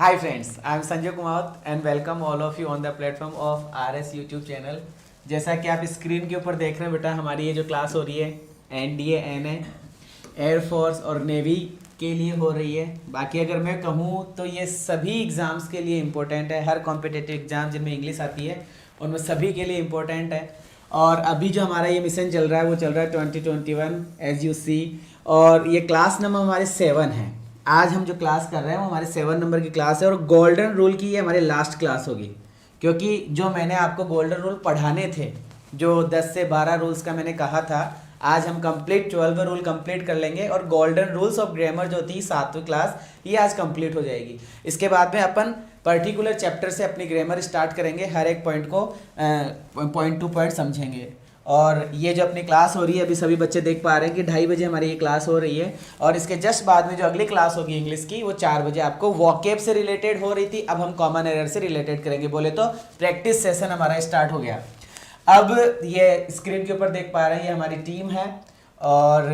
Hi friends, I am Sanjay Kumar and welcome all of you on the platform of RS YouTube channel। जैसा कि आप screen के ऊपर देख रहे हैं बेटा, हमारी ये जो क्लास हो रही है NDA NA एयरफोर्स और नेवी के लिए हो रही है। बाकी अगर मैं कहूँ तो ये सभी एग्ज़ाम्स के लिए इम्पोर्टेंट है। हर कॉम्पिटिटिव एग्ज़ाम जिनमें इंग्लिश आती है उनमें सभी के लिए इम्पोर्टेंट है। और अभी जो हमारा ये मिशन चल रहा है वो चल रहा है 2021 एज यू सी, और ये क्लास नंबर हमारे 7 है। आज हम जो क्लास कर रहे हैं वो हमारे 7 नंबर की क्लास है और गोल्डन रूल की ये हमारी लास्ट क्लास होगी, क्योंकि जो मैंने आपको गोल्डन रूल पढ़ाने थे, जो 10 से 12 रूल्स का मैंने कहा था, आज हम कंप्लीट 12 रूल कंप्लीट कर लेंगे और गोल्डन रूल्स ऑफ ग्रामर जो थी 7वीं क्लास, ये आज कंप्लीट हो जाएगी। इसके बाद में अपन पर्टिकुलर चैप्टर से अपनी ग्रामर स्टार्ट करेंगे, हर एक पॉइंट को पॉइंट टू पॉइंट समझेंगे। और ये जो अपनी क्लास हो रही है, अभी सभी बच्चे देख पा रहे हैं कि 2:30 बजे हमारी ये क्लास हो रही है, और इसके जस्ट बाद में जो अगली क्लास होगी इंग्लिश की वो 4 बजे आपको वॉकेब से रिलेटेड हो रही थी, अब हम कॉमन एरर से रिलेटेड करेंगे। बोले तो प्रैक्टिस सेशन हमारा स्टार्ट हो गया। अब ये स्क्रीन के ऊपर देख पा रहे हैं, ये हमारी टीम है। और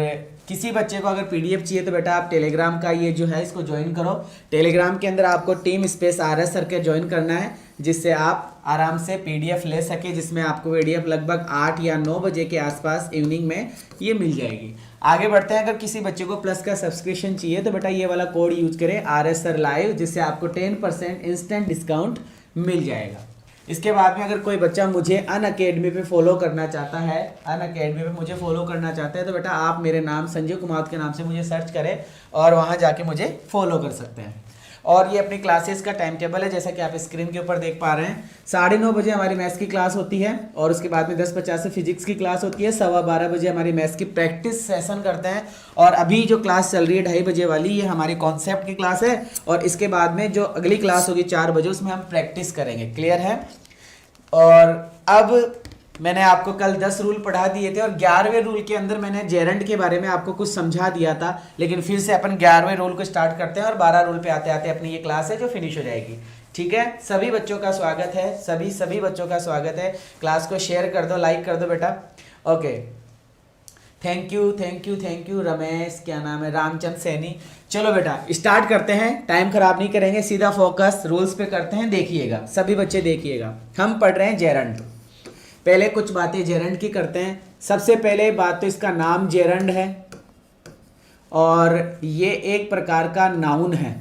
किसी बच्चे को अगर पीडीएफ चाहिए तो बेटा आप टेलीग्राम का ये जो है इसको ज्वाइन करो। टेलीग्राम के अंदर आपको टीम स्पेस RS सर के ज्वाइन करना है, जिससे आप आराम से पीडीएफ ले सके, जिसमें आपको पीडीएफ लगभग 8 या 9 बजे के आसपास इवनिंग में ये मिल जाएगी। आगे बढ़ते हैं। अगर किसी बच्चे को प्लस का सब्सक्रिप्शन चाहिए तो बेटा ये वाला कोड यूज करें RS सर लाइव, जिससे आपको 10% इंस्टेंट डिस्काउंट मिल जाएगा। इसके बाद में अगर कोई बच्चा मुझे अनअकैडमी पे फॉलो करना चाहता है, अनअकैडमी पे मुझे फॉलो करना चाहता है, तो बेटा आप मेरे नाम संजय कुमार के नाम से मुझे सर्च करें और वहाँ जाके मुझे फॉलो कर सकते हैं। और ये अपनी क्लासेस का टाइम टेबल है, जैसा कि आप स्क्रीन के ऊपर देख पा रहे हैं। 9:30 बजे हमारी मैथ्स की क्लास होती है, और उसके बाद में 10:50 से फिजिक्स की क्लास होती है। 12:15 बजे हमारी मैथ्स की प्रैक्टिस सेशन करते हैं, और अभी जो क्लास चल रही है 2:30 बजे वाली, ये हमारी कॉन्सेप्ट की क्लास है। और इसके बाद में जो अगली क्लास होगी 4 बजे, उसमें हम प्रैक्टिस करेंगे। क्लियर है? और अब मैंने आपको कल 10 रूल पढ़ा दिए थे, और 11वें रूल के अंदर मैंने जेरंड के बारे में आपको कुछ समझा दिया था, लेकिन फिर से अपन 11वें रूल को स्टार्ट करते हैं और 12 रूल पे आते आते अपनी ये क्लास है जो फिनिश हो जाएगी। ठीक है, सभी बच्चों का स्वागत है, सभी बच्चों का स्वागत है। क्लास को शेयर कर दो, लाइक कर दो बेटा। ओके, थैंक यू रमेश, क्या नाम है, रामचंद्र सैनी। चलो बेटा स्टार्ट करते हैं, टाइम खराब नहीं करेंगे, सीधा फोकस रूल्स पे करते हैं। देखिएगा सभी बच्चे, देखिएगा हम पढ़ रहे हैं जेरंड। पहले कुछ बातें जेरंड की करते हैं। सबसे पहले बात तो इसका नाम जेरंड है, और ये एक प्रकार का नाउन है।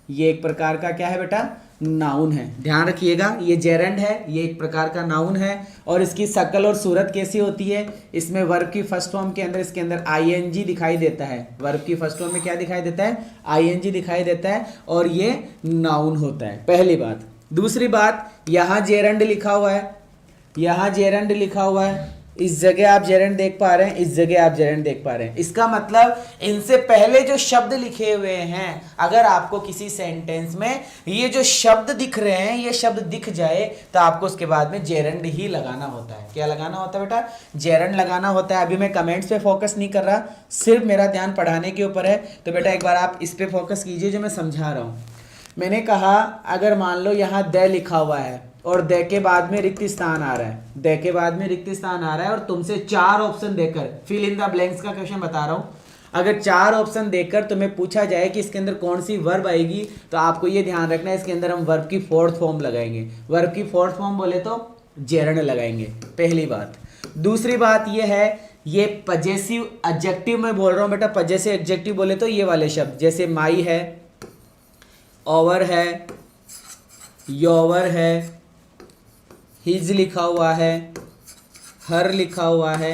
ये एक प्रकार का क्या है बेटा? नाउन है। ध्यान रखिएगा, ये जेरंड है, ये एक प्रकार का नाउन है। और इसकी शक्ल और सूरत कैसी होती है? इसमें वर्ब की फर्स्ट फॉर्म के अंदर इसके अंदर ING दिखाई देता है। वर्ब की फर्स्ट फॉर्म में क्या दिखाई देता है? ING दिखाई देता है, और ये नाउन होता है। पहली बात। दूसरी बात, यहाँ जेरंड लिखा हुआ है, यहाँ जेरंड लिखा हुआ है, इस जगह आप जेरंड देख पा रहे हैं, इस जगह आप जेरंड देख पा रहे हैं। इसका मतलब इनसे पहले जो शब्द लिखे हुए हैं, अगर आपको किसी सेंटेंस में ये जो शब्द दिख रहे हैं, ये शब्द दिख जाए, तो आपको उसके बाद में जेरंड ही लगाना होता है। क्या लगाना होता है बेटा? जेरंड लगाना होता है। अभी मैं कमेंट्स पे फोकस नहीं कर रहा, सिर्फ मेरा ध्यान पढ़ाने के ऊपर है। तो बेटा एक बार आप इस पे फोकस कीजिए जो मैं समझा रहा हूँ। मैंने कहा अगर मान लो यहाँ द लिखा हुआ है और द के बाद में रिक्त स्थान आ रहा है, द के बाद में रिक्त स्थान आ रहा है, और तुमसे 4 ऑप्शन देकर, फिल इन द ब्लैंक्स का क्वेश्चन बता रहा हूं, अगर 4 ऑप्शन देकर तुम्हें पूछा जाए कि इसके अंदर कौन सी वर्ब आएगी, तो आपको ये ध्यान रखना है इसके अंदर हम वर्ब की 4th फॉर्म लगाएंगे। वर्ब की 4th फॉर्म बोले तो जेरंड लगाएंगे, पहली बात। दूसरी बात ये है, ये पजेसिव एडजेक्टिव में बोल रहा हूं बेटा। पजेसिव एडजेक्टिव बोले तो ये वाले शब्द, जैसे माई है, ओवर है, योवर है, हिज लिखा हुआ है, हर लिखा हुआ है,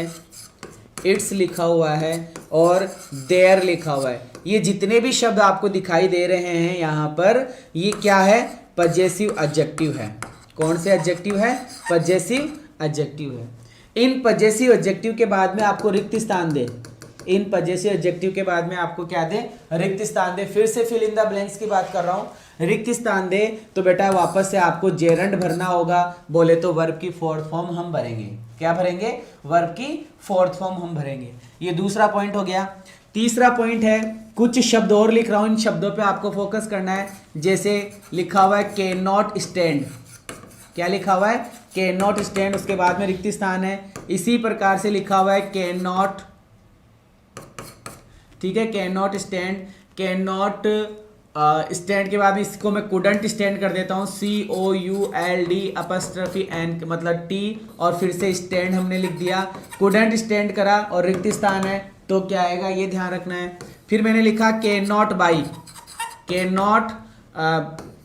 इट्स लिखा हुआ है, और देयर लिखा हुआ है। ये जितने भी शब्द आपको दिखाई दे रहे हैं यहाँ पर, ये क्या है? पजेसिव एडजेक्टिव है। कौन से एडजेक्टिव है? पजेसिव एडजेक्टिव है। इन पजेसिव एडजेक्टिव के बाद में आपको रिक्त स्थान दे, इन पजेसिव एडजेक्टिव के बाद में आपको क्या दे? रिक्त स्थान दे। फिर से फिल इन द ब्लैंक्स की बात कर रहा हूं। रिक्त स्थान दे तो बेटा वापस से आपको जेरंड भरना होगा। बोले तो वर्ब की 4th फॉर्म हम भरेंगे। क्या भरेंगे? वर्ब की 4th फॉर्म हम भरेंगे। ये दूसरा पॉइंट हो गया। तीसरा पॉइंट है, कुछ शब्द और लिख रहा हूं, इन शब्दों पे आपको फोकस करना है। जैसे लिखा हुआ है कैन नॉट स्टैंड। क्या लिखा हुआ है? कैन नॉट स्टैंड, उसके बाद में रिक्त स्थान है। इसी प्रकार से लिखा हुआ है कैन नॉट, ठीक है, can not stand, can not stand के बाद इसको मैं कुडंट स्टैंड कर देता हूँ, COULD मतलब टी, और फिर से स्टैंड हमने लिख दिया। कुडंट स्टैंड करा और रिक्त स्थान है तो क्या आएगा ये ध्यान रखना है। फिर मैंने लिखा can not by, can not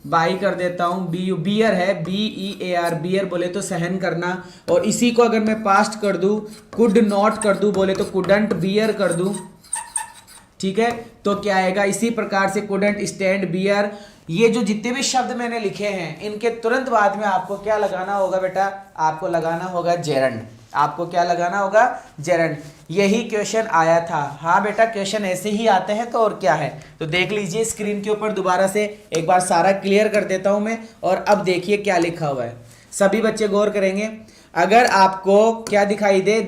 by कर देता हूँ, बियर है, BEAR, बियर बोले तो सहन करना, और इसी को अगर मैं पास्ट कर दूँ, कुड नॉट कर दूँ बोले तो कुडंट बियर कर दूँ, ठीक है, तो क्या आएगा इसी प्रकार से कुडंट स्टैंड बियर। ये जो जितने भी शब्द मैंने लिखे हैं इनके तुरंत बाद में आपको क्या लगाना होगा बेटा, आपको लगाना होगा जेरंड, आपको क्या लगाना होगा, जेरंड। यही क्वेश्चन आया था, हाँ बेटा क्वेश्चन ऐसे ही आते हैं, तो और क्या है, तो देख लीजिए स्क्रीन के ऊपर दोबारा से एक बार सारा क्लियर कर देता हूं मैं, और अब देखिए क्या लिखा हुआ है, सभी बच्चे गौर करेंगे। अगर आपको क्या दिखाई दे,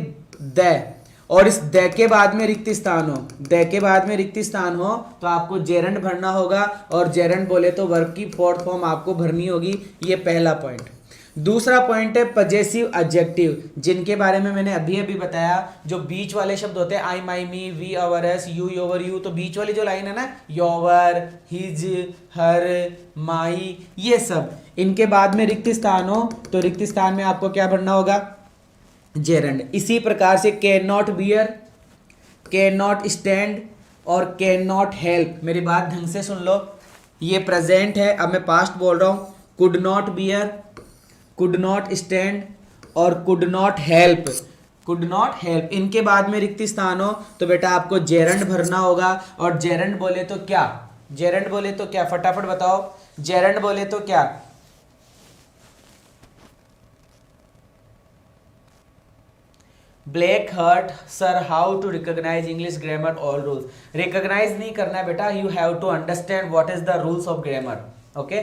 द, और इस द के बाद में रिक्त स्थान हो, द के बाद में रिक्त स्थान हो, तो आपको जेरंड भरना होगा, और जेरंड बोले तो वर्ब की फोर्थ फॉर्म आपको भरनी होगी। ये पहला पॉइंट। दूसरा पॉइंट है पजेसिव एडजेक्टिव, जिनके बारे में मैंने अभी अभी बताया। जो बीच वाले शब्द होते हैं, I, my, me, we, our, us, you, your, you, तो बीच वाली जो लाइन है ना, योवर, हिज, हर, माई, ये सब, इनके बाद में रिक्त स्थान हो तो रिक्त स्थान में आपको क्या भरना होगा, जेरंड। इसी प्रकार से can not bear, can not stand और कैन नॉट हेल्प। मेरी बात ढंग से सुन लो, ये प्रेजेंट है, अब मैं पास्ट बोल रहा हूं। Could not bear, could not stand और could not help, could not help, इनके बाद में रिक्त स्थान हो तो बेटा आपको जेरंड भरना होगा। और जेरंड बोले तो क्या, जेरंड बोले तो क्या, फटाफट बताओ, जेरंड बोले तो क्या, black heart sir how to recognise English grammar all rules. Recognise नहीं करना है बेटा, you have to understand what is the rules of grammar. Okay,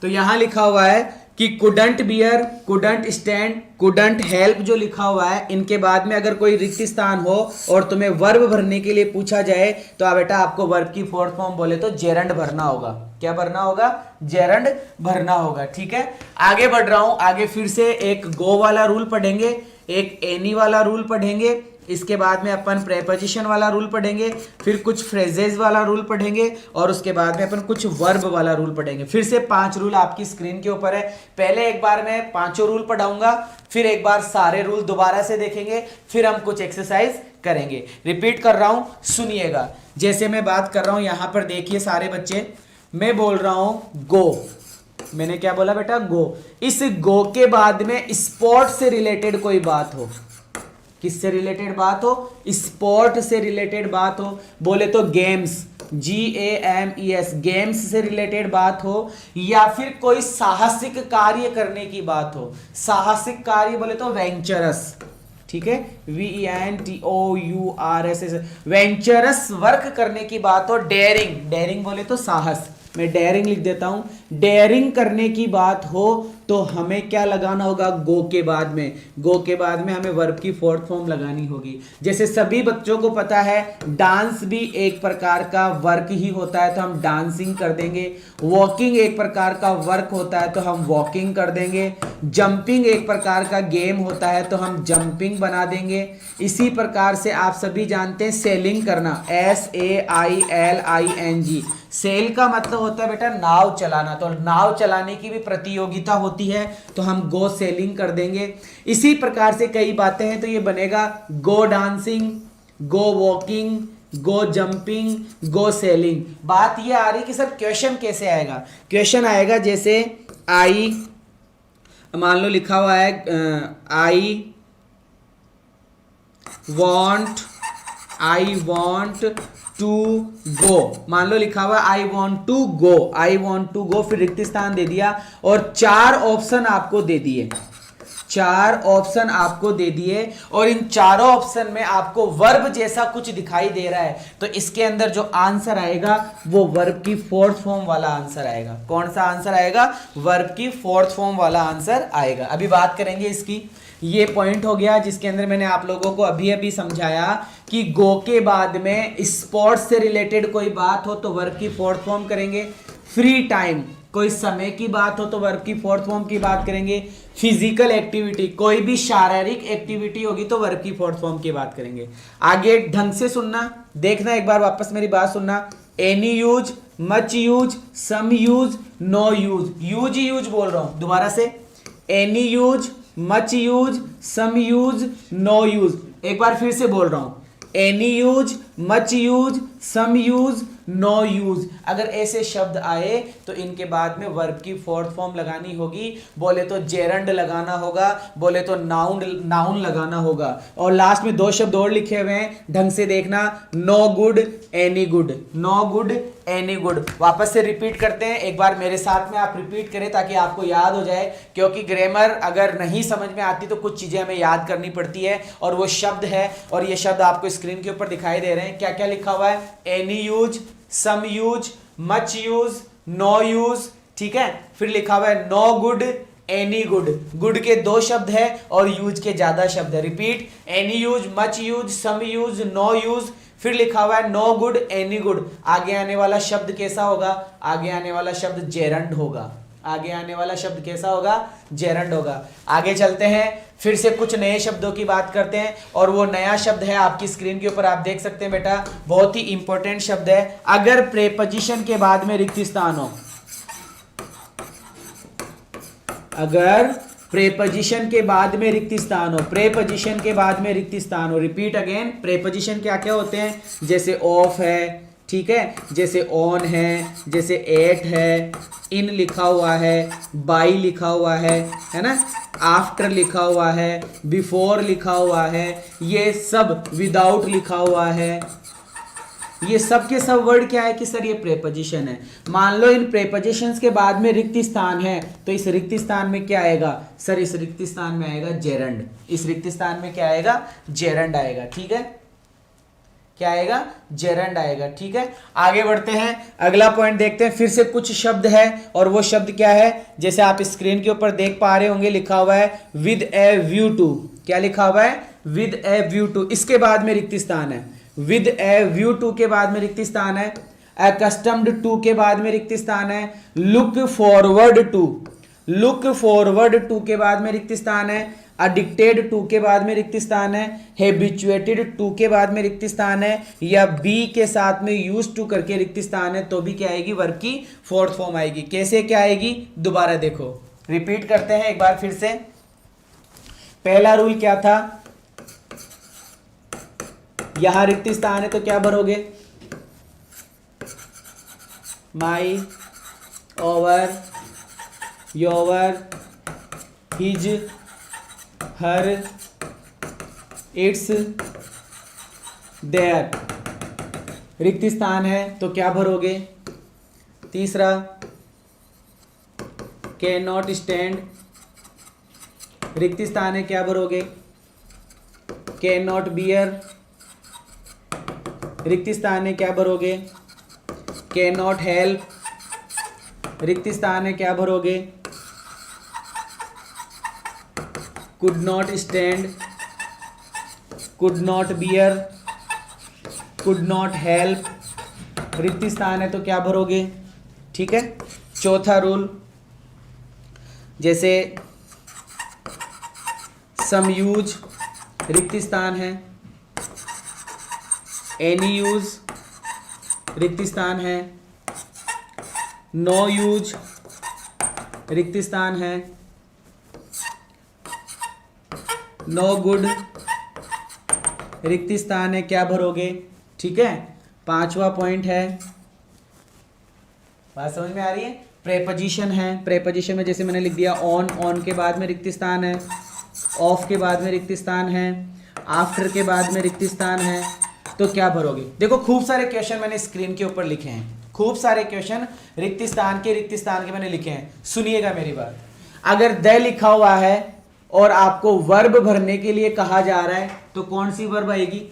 तो यहां लिखा हुआ है कि couldn't bear, couldn't stand, couldn't help जो लिखा हुआ है, इनके बाद में अगर कोई रिक्त स्थान हो और तुम्हें वर्ब भरने के लिए पूछा जाए तो बेटा आपको वर्ब की फोर्थ फॉर्म बोले तो जेरंड भरना होगा। क्या भरना होगा, जेरंड भरना होगा। ठीक है, आगे बढ़ रहा हूं, आगे फिर से एक गो वाला रूल पढ़ेंगे, एक एनी वाला रूल पढ़ेंगे, इसके बाद में अपन प्रेपोजिशन वाला रूल पढ़ेंगे, फिर कुछ फ्रेजेस वाला रूल पढ़ेंगे, और उसके बाद में अपन कुछ वर्ब वाला रूल पढ़ेंगे। फिर से 5 रूल आपकी स्क्रीन के ऊपर है। पहले एक बार मैं 5 रूल पढ़ाऊंगा, फिर एक बार सारे रूल दोबारा से देखेंगे, फिर हम कुछ एक्सरसाइज करेंगे। रिपीट कर रहा हूं, सुनिएगा। जैसे मैं बात कर रहा हूं, यहां पर देखिए सारे बच्चे, मैं बोल रहा हूं गो, मैंने क्या बोला बेटा, गो। इस गो के बाद में स्पोर्ट से रिलेटेड कोई बात हो, किससे रिलेटेड बात हो, स्पोर्ट से रिलेटेड बात हो, बोले तो गेम्स, GAMES, गेम्स से रिलेटेड बात हो, या फिर कोई साहसिक कार्य करने की बात हो। साहसिक कार्य बोले तो वेंचरस, ठीक है, VENTOURS, वेंचरस वर्क करने की बात हो। डेयरिंग, डेयरिंग बोले तो साहस, मैं डेयरिंग लिख देता हूं, डेयरिंग करने की बात हो तो हमें क्या लगाना होगा, गो के बाद में, गो के बाद में हमें वर्ब की फोर्थ फॉर्म लगानी होगी। जैसे सभी बच्चों को पता है डांस भी एक प्रकार का वर्क ही होता है तो हम डांसिंग कर देंगे, वॉकिंग एक प्रकार का वर्क होता है तो हम वॉकिंग कर देंगे, जंपिंग एक प्रकार का गेम होता है तो हम जंपिंग बना देंगे। इसी प्रकार से आप सभी जानते हैं सेलिंग करना, SAILING, सेल का मतलब होता है बेटा नाव चलाना, तो नाव चलाने की भी प्रतियोगिता होती है तो हम गो सेलिंग कर देंगे। इसी प्रकार से कई बातें हैं तो ये बनेगा गो डांसिंग, गो वॉकिंग, गो जंपिंग, गो सेलिंग। बात ये आ रही कि सर क्वेश्चन कैसे आएगा, क्वेश्चन आएगा जैसे आई, मान लो लिखा हुआ है आई वॉन्ट टू गो, मान लो लिखा हुआ I want to go, I want to go, फिर रिक्त स्थान दे दिया और 4 ऑप्शन आपको दे दिए, 4 ऑप्शन आपको दे दिए, और इन चारों ऑप्शन में आपको वर्ब जैसा कुछ दिखाई दे रहा है तो इसके अंदर जो आंसर आएगा वो वर्ब की फोर्थ फॉर्म वाला आंसर आएगा। कौन सा आंसर आएगा, वर्ब की फोर्थ फॉर्म वाला आंसर आएगा। अभी बात करेंगे इसकी। ये पॉइंट हो गया जिसके अंदर मैंने आप लोगों को अभी अभी समझाया कि गो के बाद में स्पोर्ट्स से रिलेटेड कोई बात हो तो वर्ब की फोर्थ फॉर्म करेंगे, फ्री टाइम कोई समय की बात हो तो वर्ब की फोर्थ फॉर्म की बात करेंगे, फिजिकल एक्टिविटी कोई भी शारीरिक एक्टिविटी होगी तो वर्ब की फोर्थ फॉर्म की बात करेंगे। आगे ढंग से सुनना, देखना एक बार वापस मेरी बात सुनना। Any use, much use, some use, no use, use ही यूज बोल रहा हूं दोबारा से, any use, much use, some use, no use. एक बार फिर से बोल रहा हूं, any use, much use, some use, no use. अगर ऐसे शब्द आए तो इनके बाद में वर्ब की फोर्थ फॉर्म लगानी होगी। बोले तो जेरंड लगाना होगा, बोले तो नाउन लगाना होगा। और लास्ट में दो शब्द और लिखे हुए हैं, ढंग से देखना, no good, any good, no good, any good. वापस से रिपीट करते हैं, एक बार मेरे साथ में आप रिपीट करें ताकि आपको याद हो जाए, क्योंकि ग्रामर अगर नहीं समझ में आती तो कुछ चीजें हमें याद करनी पड़ती है। और वो शब्द है, और ये शब्द आपको स्क्रीन के ऊपर दिखाई दे रहे हैं। क्या क्या लिखा हुआ है? Any use, some use, much use, no use, ठीक है। फिर लिखा हुआ है no good, any good. Good के दो शब्द है और यूज के ज्यादा शब्द है। Repeat, any use, much use, some use, no use. फिर लिखा हुआ है नो गुड, एनी गुड। आगे आने वाला शब्द कैसा होगा? आगे आने वाला शब्द जेरंड होगा। आगे आने वाला शब्द कैसा होगा? जेरंड होगा। आगे चलते हैं, फिर से कुछ नए शब्दों की बात करते हैं। और वो नया शब्द है, आपकी स्क्रीन के ऊपर आप देख सकते हैं बेटा, बहुत ही इंपॉर्टेंट शब्द है। अगर प्रेपोजिशन के बाद में रिक्त स्थान हो, अगर प्रेपोजिशन के बाद में रिक्त स्थान हो, प्रेपोजिशन के बाद में रिक्त स्थान हो। रिपीट अगेन, प्रेपोजिशन क्या क्या होते हैं? जैसे ऑफ है, ठीक है, जैसे ऑन है, जैसे एट है, इन लिखा हुआ है, बाई लिखा हुआ है ना, आफ्टर लिखा हुआ है, बिफोर लिखा हुआ है, ये सब विदाउट लिखा हुआ है। ये सब के सब वर्ड क्या है कि सर ये प्रेपोजिशन है। मान लो इन प्रेपोजिशंस के बाद में रिक्त स्थान है, तो इस रिक्त स्थान में क्या आएगा? सर इस रिक्त स्थान में आएगा जेरंड। इस रिक्त स्थान में क्या आएगा? जेरंड आएगा, ठीक है। क्या आएगा? जेरंड आएगा, ठीक है। आगे बढ़ते हैं, अगला पॉइंट देखते हैं। फिर से कुछ शब्द है, और वो शब्द क्या है? जैसे आप स्क्रीन के ऊपर देख पा रहे होंगे, लिखा हुआ है विद ए व्यू टू। क्या लिखा हुआ है? With a view to. इसके बाद में रिक्त स्थान है। विद ए व्यू टू के बाद में रिक्त स्थान है। अकस्टम्ड टू के बाद में रिक्त स्थान है। Look forward to, look forward to के बाद में रिक्त स्थान है। अडिक्टेड टू के बाद में रिक्त स्थान है। हैबिचुएटेड टू के बाद में रिक्त स्थान है, या बी के साथ में यूज टू करके रिक्त स्थान है, तो भी क्या आएगी? वर्ब की फोर्थ फॉर्म आएगी। कैसे क्या आएगी? दोबारा देखो, रिपीट करते हैं एक बार फिर से। पहला रूल क्या था? यहां रिक्त स्थान है तो क्या भरोगे? My, our, your, his, her, its, their. रिक्त स्थान है तो क्या भरोगे? तीसरा, कैन नॉट स्टैंड। रिक्त स्थान है, क्या भरोगे? Can not bear. रिक्त स्थान है, क्या भरोगे? Can not help. रिक्त स्थान है, क्या भरोगे? Could not stand, could not bear, could not help. रिक्त स्थान है तो क्या भरोगे? ठीक है। चौथा रूल, जैसे सम यूज, रिक्त स्थान है। एनी यूज, रिक्त स्थान है। नो यूज, रिक्त स्थान है। नो गुड, रिक्त स्थान है, क्या भरोगे? ठीक है। पांचवा पॉइंट है, बात समझ में आ रही है? प्रेपोजिशन है। प्रेपोजिशन में जैसे मैंने लिख दिया ऑन, ऑन के बाद में रिक्त स्थान है। ऑफ के बाद में रिक्त स्थान है। आफ्टर के बाद में रिक्त स्थान है, तो क्या भरोगे? देखो खूब सारे क्वेश्चन मैंने स्क्रीन के ऊपर लिखे हैं, खूब सारे क्वेश्चन रिक्त स्थान के मैंने लिखे हैं। सुनिएगा मेरी बात। अगर द लिखा हुआ है और आपको वर्ब भरने के लिए कहा जा रहा है, तो कौन सी वर्ब आएगी?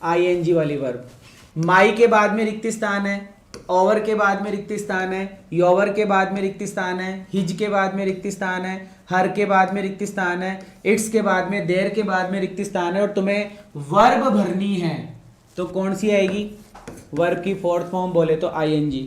आईएनजी वाली वर्ब। माई के बाद में रिक्त स्थान है। ओवर के बाद में रिक्त स्थान है। योवर के बाद में रिक्त स्थान है। हिज के बाद में रिक्त स्थान है। हर के बाद में रिक्त स्थान है। इट्स के बाद में, देर के बाद में रिक्त स्थान है, और तुम्हें वर्ब भरनी है तो कौन सी आएगी? वर्ब की फोर्थ फॉर्म बोले तो आईएनजी।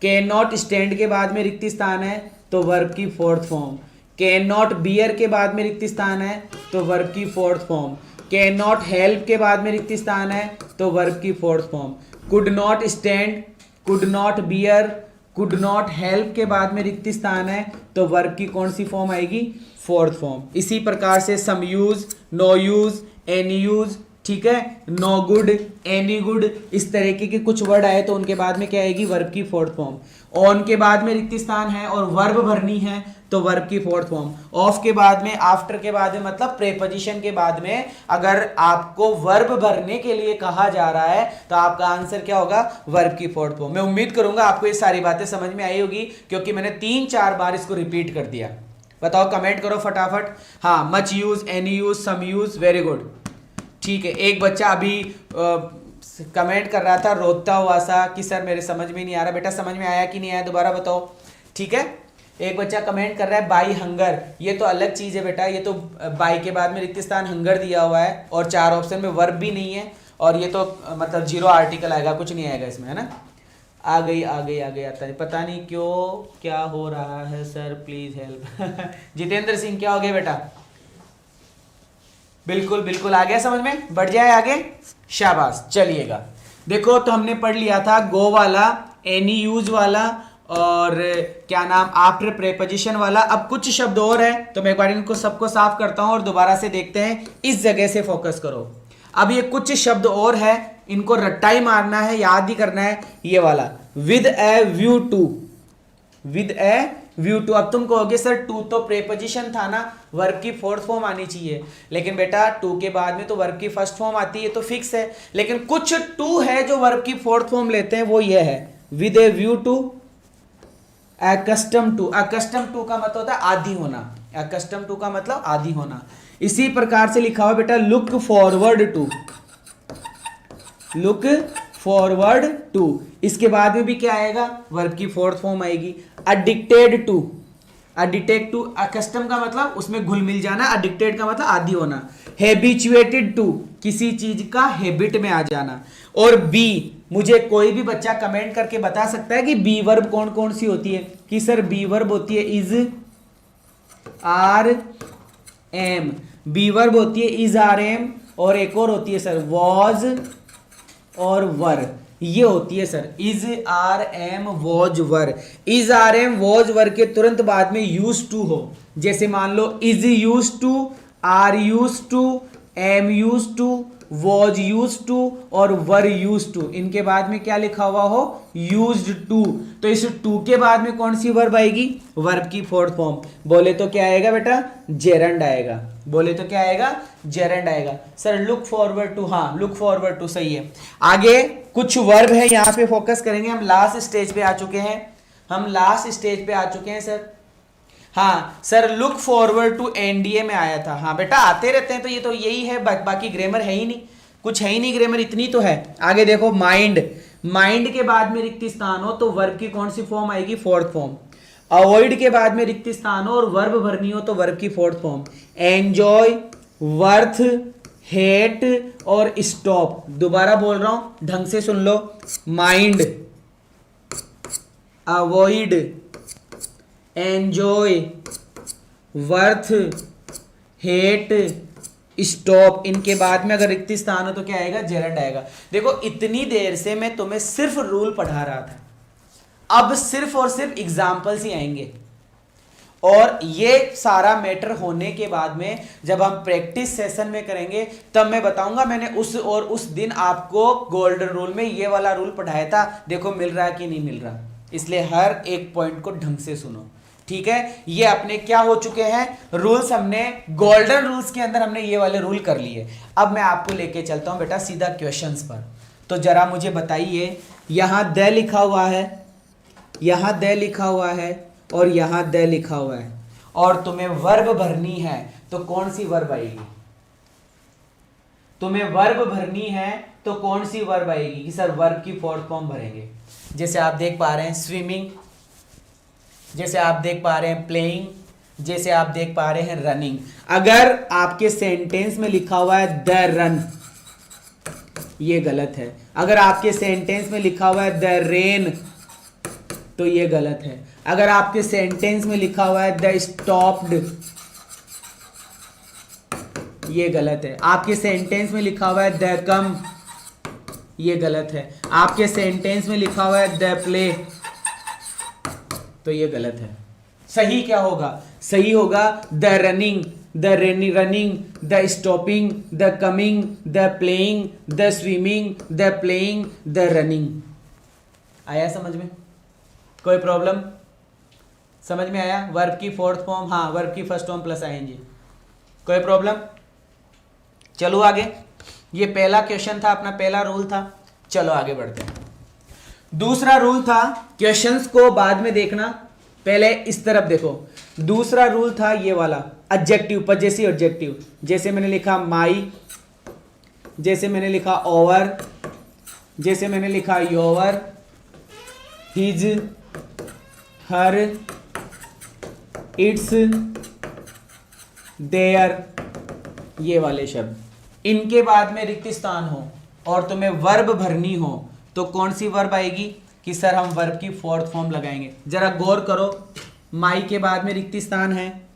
कैन नॉट स्टैंड के बाद में रिक्त स्थान है तो वर्ब की fourth form. Can not bear के बाद में रिक्त स्थान है तो वर्ब की fourth form. Can not help के बाद में रिक्त स्थान है तो वर्ब की fourth form. Could not stand, could not bear, could not help के बाद में रिक्त स्थान है तो वर्ब की कौन सी फॉर्म आएगी? Fourth form. इसी प्रकार से some use, no use, any use, ठीक है, नो गुड, एनी गुड, इस तरीके के कुछ वर्ड आए तो उनके बाद में क्या आएगी? वर्ब की फोर्थ फॉर्म। ऑन के बाद में रिक्त स्थान है और वर्ब भरनी है तो वर्ब की फोर्थ फॉर्म। ऑफ के बाद में, आफ्टर के बाद में, मतलब प्रेपोजिशन के बाद में अगर आपको वर्ब भरने के लिए कहा जा रहा है तो आपका आंसर क्या होगा? वर्ब की फोर्थ फॉर्म। मैं उम्मीद करूंगा आपको ये सारी बातें समझ में आई होगी क्योंकि मैंने 3-4 बार इसको रिपीट कर दिया। बताओ, कमेंट करो फटाफट। हाँ, much use, any use, some use, very good. ठीक है, एक बच्चा अभी कमेंट कर रहा था रोता हुआ सा कि सर मेरे समझ में नहीं आ रहा। बेटा समझ में आया कि नहीं आया दोबारा बताओ। ठीक है, एक बच्चा कमेंट कर रहा है बाई हंगर। ये तो अलग चीज है बेटा, ये तो बाई के बाद में रिक्त स्थान हंगर दिया हुआ है और 4 ऑप्शन में वर्ब भी नहीं है और ये तो मतलब 0 आर्टिकल आएगा, कुछ नहीं आएगा इसमें, है ना। आ गई आता है, पता नहीं क्यों क्या हो रहा है sir, please help. Jitendra Singh क्या हो गया बेटा? बिल्कुल बिल्कुल आ गया समझ में, बढ़ जाए आगे, शाबाश। चलिएगा, देखो तो हमने पढ़ लिया था गो वाला, एनी यूज वाला और क्या नाम, आफ्टर प्रेपोजिशन वाला। अब कुछ शब्द और है तो मैं एक बार इनको सबको साफ करता हूं और दोबारा से देखते हैं। इस जगह से फोकस करो। अब ये कुछ शब्द और है, इनको रट्टा ही मारना है, याद ही करना है। ये वाला with a view to, with a view to. अब तुम कहोगे सर टू तो प्रेपोजिशन था ना, वर्ब की फोर्थ फॉर्म आनी चाहिए। लेकिन बेटा टू के बाद में तो वर्ब की फर्स्ट फॉर्म आती है तो फिक्स है। लेकिन कुछ टू है जो वर्ब की फोर्थ फॉर्म लेते हैं, वो ये है with a view to, accustom to. Accustom to का मतलब होता है आदी होना, अकस्टम टू का मतलब आदी होना। इसी प्रकार से लिखा हुआ बेटा look forward to, look forward to. इसके बाद में भी क्या आएगा? वर्ब की फोर्थ फॉर्म आएगी। Addicted to, addicted to, accustom का मतलब उसमें घुल मिल जाना, अडिक्टेड का मतलब आदी होना। हैबिचुएटेड टू, किसी चीज का हैबिट में आ जाना। और बी, मुझे कोई भी बच्चा कमेंट करके बता सकता है कि बी वर्ब कौन कौन सी होती है? कि सर बी वर्ब होती है is, are, am. Be verb होती है इज, आर, एम। और एक और होती है सर वॉज और वर। ये होती है sir is, are, am, was, were. Is, are, am, was, were के तुरंत बाद में यूज टू हो, जैसे मान लो is use to, are use to, am use to, was use to और वर यूज टू। इनके बाद में क्या लिखा हुआ हो? Used to. तो इस टू के बाद में कौन सी वर्ब आएगी? वर्ब की फोर्थ फॉर्म। बोले तो क्या आएगा बेटा? जेरंड आएगा। बोले तो क्या आएगा? जेरंड आएगा। सर लुक फॉरवर्ड टू, हाँ लुक फॉरवर्ड टू सही है। आगे कुछ वर्ब है, यहाँ पे फोकस करेंगे। हम लास्ट स्टेज पे आ चुके हैं, हम लास्ट स्टेज पे आ चुके हैं सर। हाँ sir look forward to NDA में आया था। हाँ बेटा आते रहते हैं तो ये तो यही है, बाकी ग्रामर है ही नहीं, कुछ है ही नहीं ग्रामर, इतनी तो है। आगे देखो माइंड, माइंड के बाद में रिक्त स्थान हो तो वर्ब की कौन सी फॉर्म आएगी? Fourth form. अवॉइड के बाद में रिक्त स्थान हो और वर्ब भरनी हो तो वर्ब की fourth form. Enjoy, worth, hate और स्टॉप। दोबारा बोल रहा हूं, ढंग से सुन लो। Mind, avoid, enjoy, worth, hate, stop. इनके बाद में अगर रिक्त स्थान हो तो क्या आएगा? जेरंड आएगा। देखो इतनी देर से मैं तुम्हें सिर्फ रूल पढ़ा रहा था, अब सिर्फ और सिर्फ एग्जाम्पल्स ही आएंगे। और ये सारा मैटर होने के बाद में जब हम प्रैक्टिस सेशन में करेंगे तब मैं बताऊंगा मैंने उस दिन आपको गोल्डन रूल में ये वाला रूल पढ़ाया था, देखो मिल रहा कि नहीं मिल रहा। इसलिए हर एक पॉइंट को ढंग से सुनो, ठीक है। ये अपने क्या हो चुके हैं रूल्स, हमने गोल्डन रूल्स के अंदर हमने ये वाले रूल कर लिए। अब मैं आपको लेके चलता हूं बेटा सीधा क्वेश्चंस पर। तो जरा मुझे बताइए, यहां द लिखा हुआ है, यहां द लिखा हुआ है और यहां द लिखा हुआ है, और तुम्हें वर्ब भरनी है तो कौन सी वर्ब आएगी? तुम्हें वर्ब भरनी है तो कौन सी वर्ब आएगी? कि सर वर्ब की फोर्थ फॉर्म भरेंगे। जैसे आप देख पा रहे हैं स्विमिंग, जैसे आप देख पा रहे हैं प्लेइंग, जैसे आप देख पा रहे हैं रनिंग। अगर आपके सेंटेंस में लिखा हुआ है द रन, ये गलत है। अगर आपके सेंटेंस में लिखा हुआ है द रेन, तो ये गलत है। अगर आपके सेंटेंस में लिखा हुआ है द स्टॉप्ड, ये गलत है। आपके सेंटेंस में लिखा हुआ है द कम, ये गलत है। आपके सेंटेंस में लिखा हुआ है द प्ले, तो ये गलत है। सही क्या होगा? सही होगा the running, the running, the stopping, the coming, the playing, the swimming, the playing, the running. आया समझ में? कोई प्रॉब्लम? समझ में आया? वर्ब की फोर्थ फॉर्म, हाँ वर्ब की फर्स्ट फॉर्म प्लस आएंगे। कोई प्रॉब्लम? चलो आगे। ये पहला क्वेश्चन था, अपना पहला रूल था। चलो आगे बढ़ते हैं। दूसरा रूल था, क्वेश्चंस को बाद में देखना, पहले इस तरफ देखो। दूसरा रूल था ये वाला, एडजेक्टिव, पजेसिव एडजेक्टिव। जैसे मैंने लिखा माई, जैसे मैंने लिखा ओवर, जैसे मैंने लिखा your, his, her, its, their, ये वाले शब्द। इनके बाद में रिक्त स्थान हो और तुम्हें वर्ब भरनी हो तो कौन सी वर्ब आएगी? कि सर हम वर्ब की फोर्थ फॉर्म लगाएंगे। जरा गौर करो, माई के बाद में रिक्त स्थान है,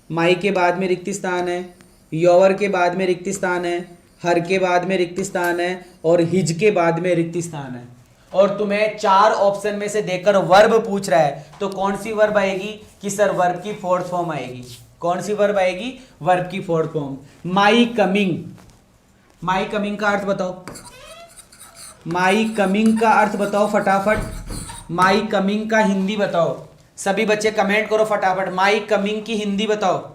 माई के बाद में रिक्त स्थान है, योवर के बाद में रिक्त स्थान है, हर के बाद में रिक्त स्थान है और हिज के बाद में रिक्त स्थान है। और तुम्हें 4 ऑप्शन में से देकर वर्ब पूछ रहा है, तो कौन सी वर्ब आएगी? कि सर वर्ब की फोर्थ फॉर्म आएगी। कौन सी वर्ब आएगी? वर्ब की fourth form. My coming, my coming का अर्थ बताओ, माई कमिंग का अर्थ बताओ फटाफट। माई कमिंग का हिंदी बताओ। सभी बच्चे कमेंट करो फटाफट, माई कमिंग की हिंदी बताओ।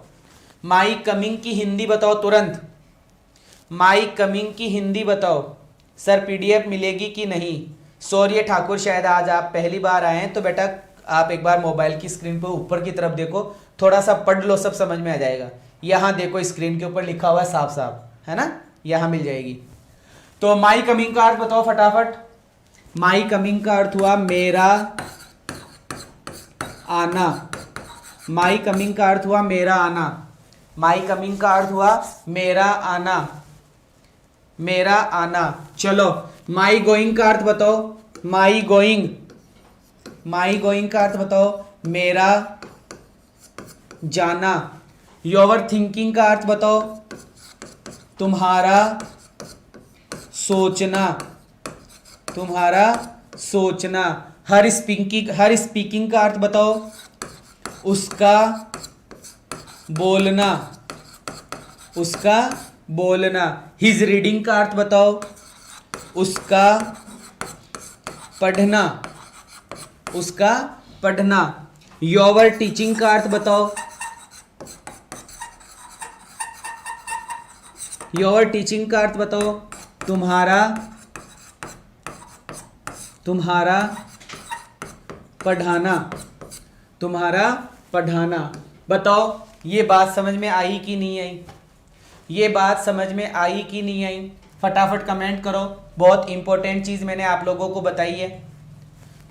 माई कमिंग की हिंदी बताओ तुरंत। माई कमिंग की हिंदी बताओ। सर पीडीएफ मिलेगी कि नहीं? सौर्य ठाकुर, शायद आज आप पहली बार आए हैं, तो बेटा आप एक बार मोबाइल की स्क्रीन पर ऊपर की तरफ देखो, थोड़ा सा पढ़ लो, सब समझ में आ जाएगा। यहाँ देखो स्क्रीन के ऊपर लिखा हुआ है साफ साफ, है ना? यहाँ मिल जाएगी। तो माई कमिंग का अर्थ बताओ फटाफट। माई कमिंग का अर्थ हुआ मेरा आना। माई कमिंग का अर्थ हुआ मेरा आना। माई कमिंग का अर्थ हुआ मेरा आना, मेरा आना। चलो माई गोइंग का अर्थ बताओ। माई गोइंग, माई गोइंग का अर्थ बताओ मेरा जाना। योर थिंकिंग का अर्थ बताओ तुम्हारा सोचना, तुम्हारा सोचना। हर स्पीकिंग का अर्थ बताओ उसका बोलना, उसका बोलना। हिज रीडिंग का अर्थ बताओ उसका पढ़ना, उसका पढ़ना। योर टीचिंग का अर्थ बताओ, योर टीचिंग का अर्थ बताओ तुम्हारा, तुम्हारा पढ़ाना, तुम्हारा पढ़ाना। बताओ ये बात समझ में आई कि नहीं आई? ये बात समझ में आई कि नहीं आई? फटाफट कमेंट करो। बहुत इंपॉर्टेंट चीज़ मैंने आप लोगों को बताई है,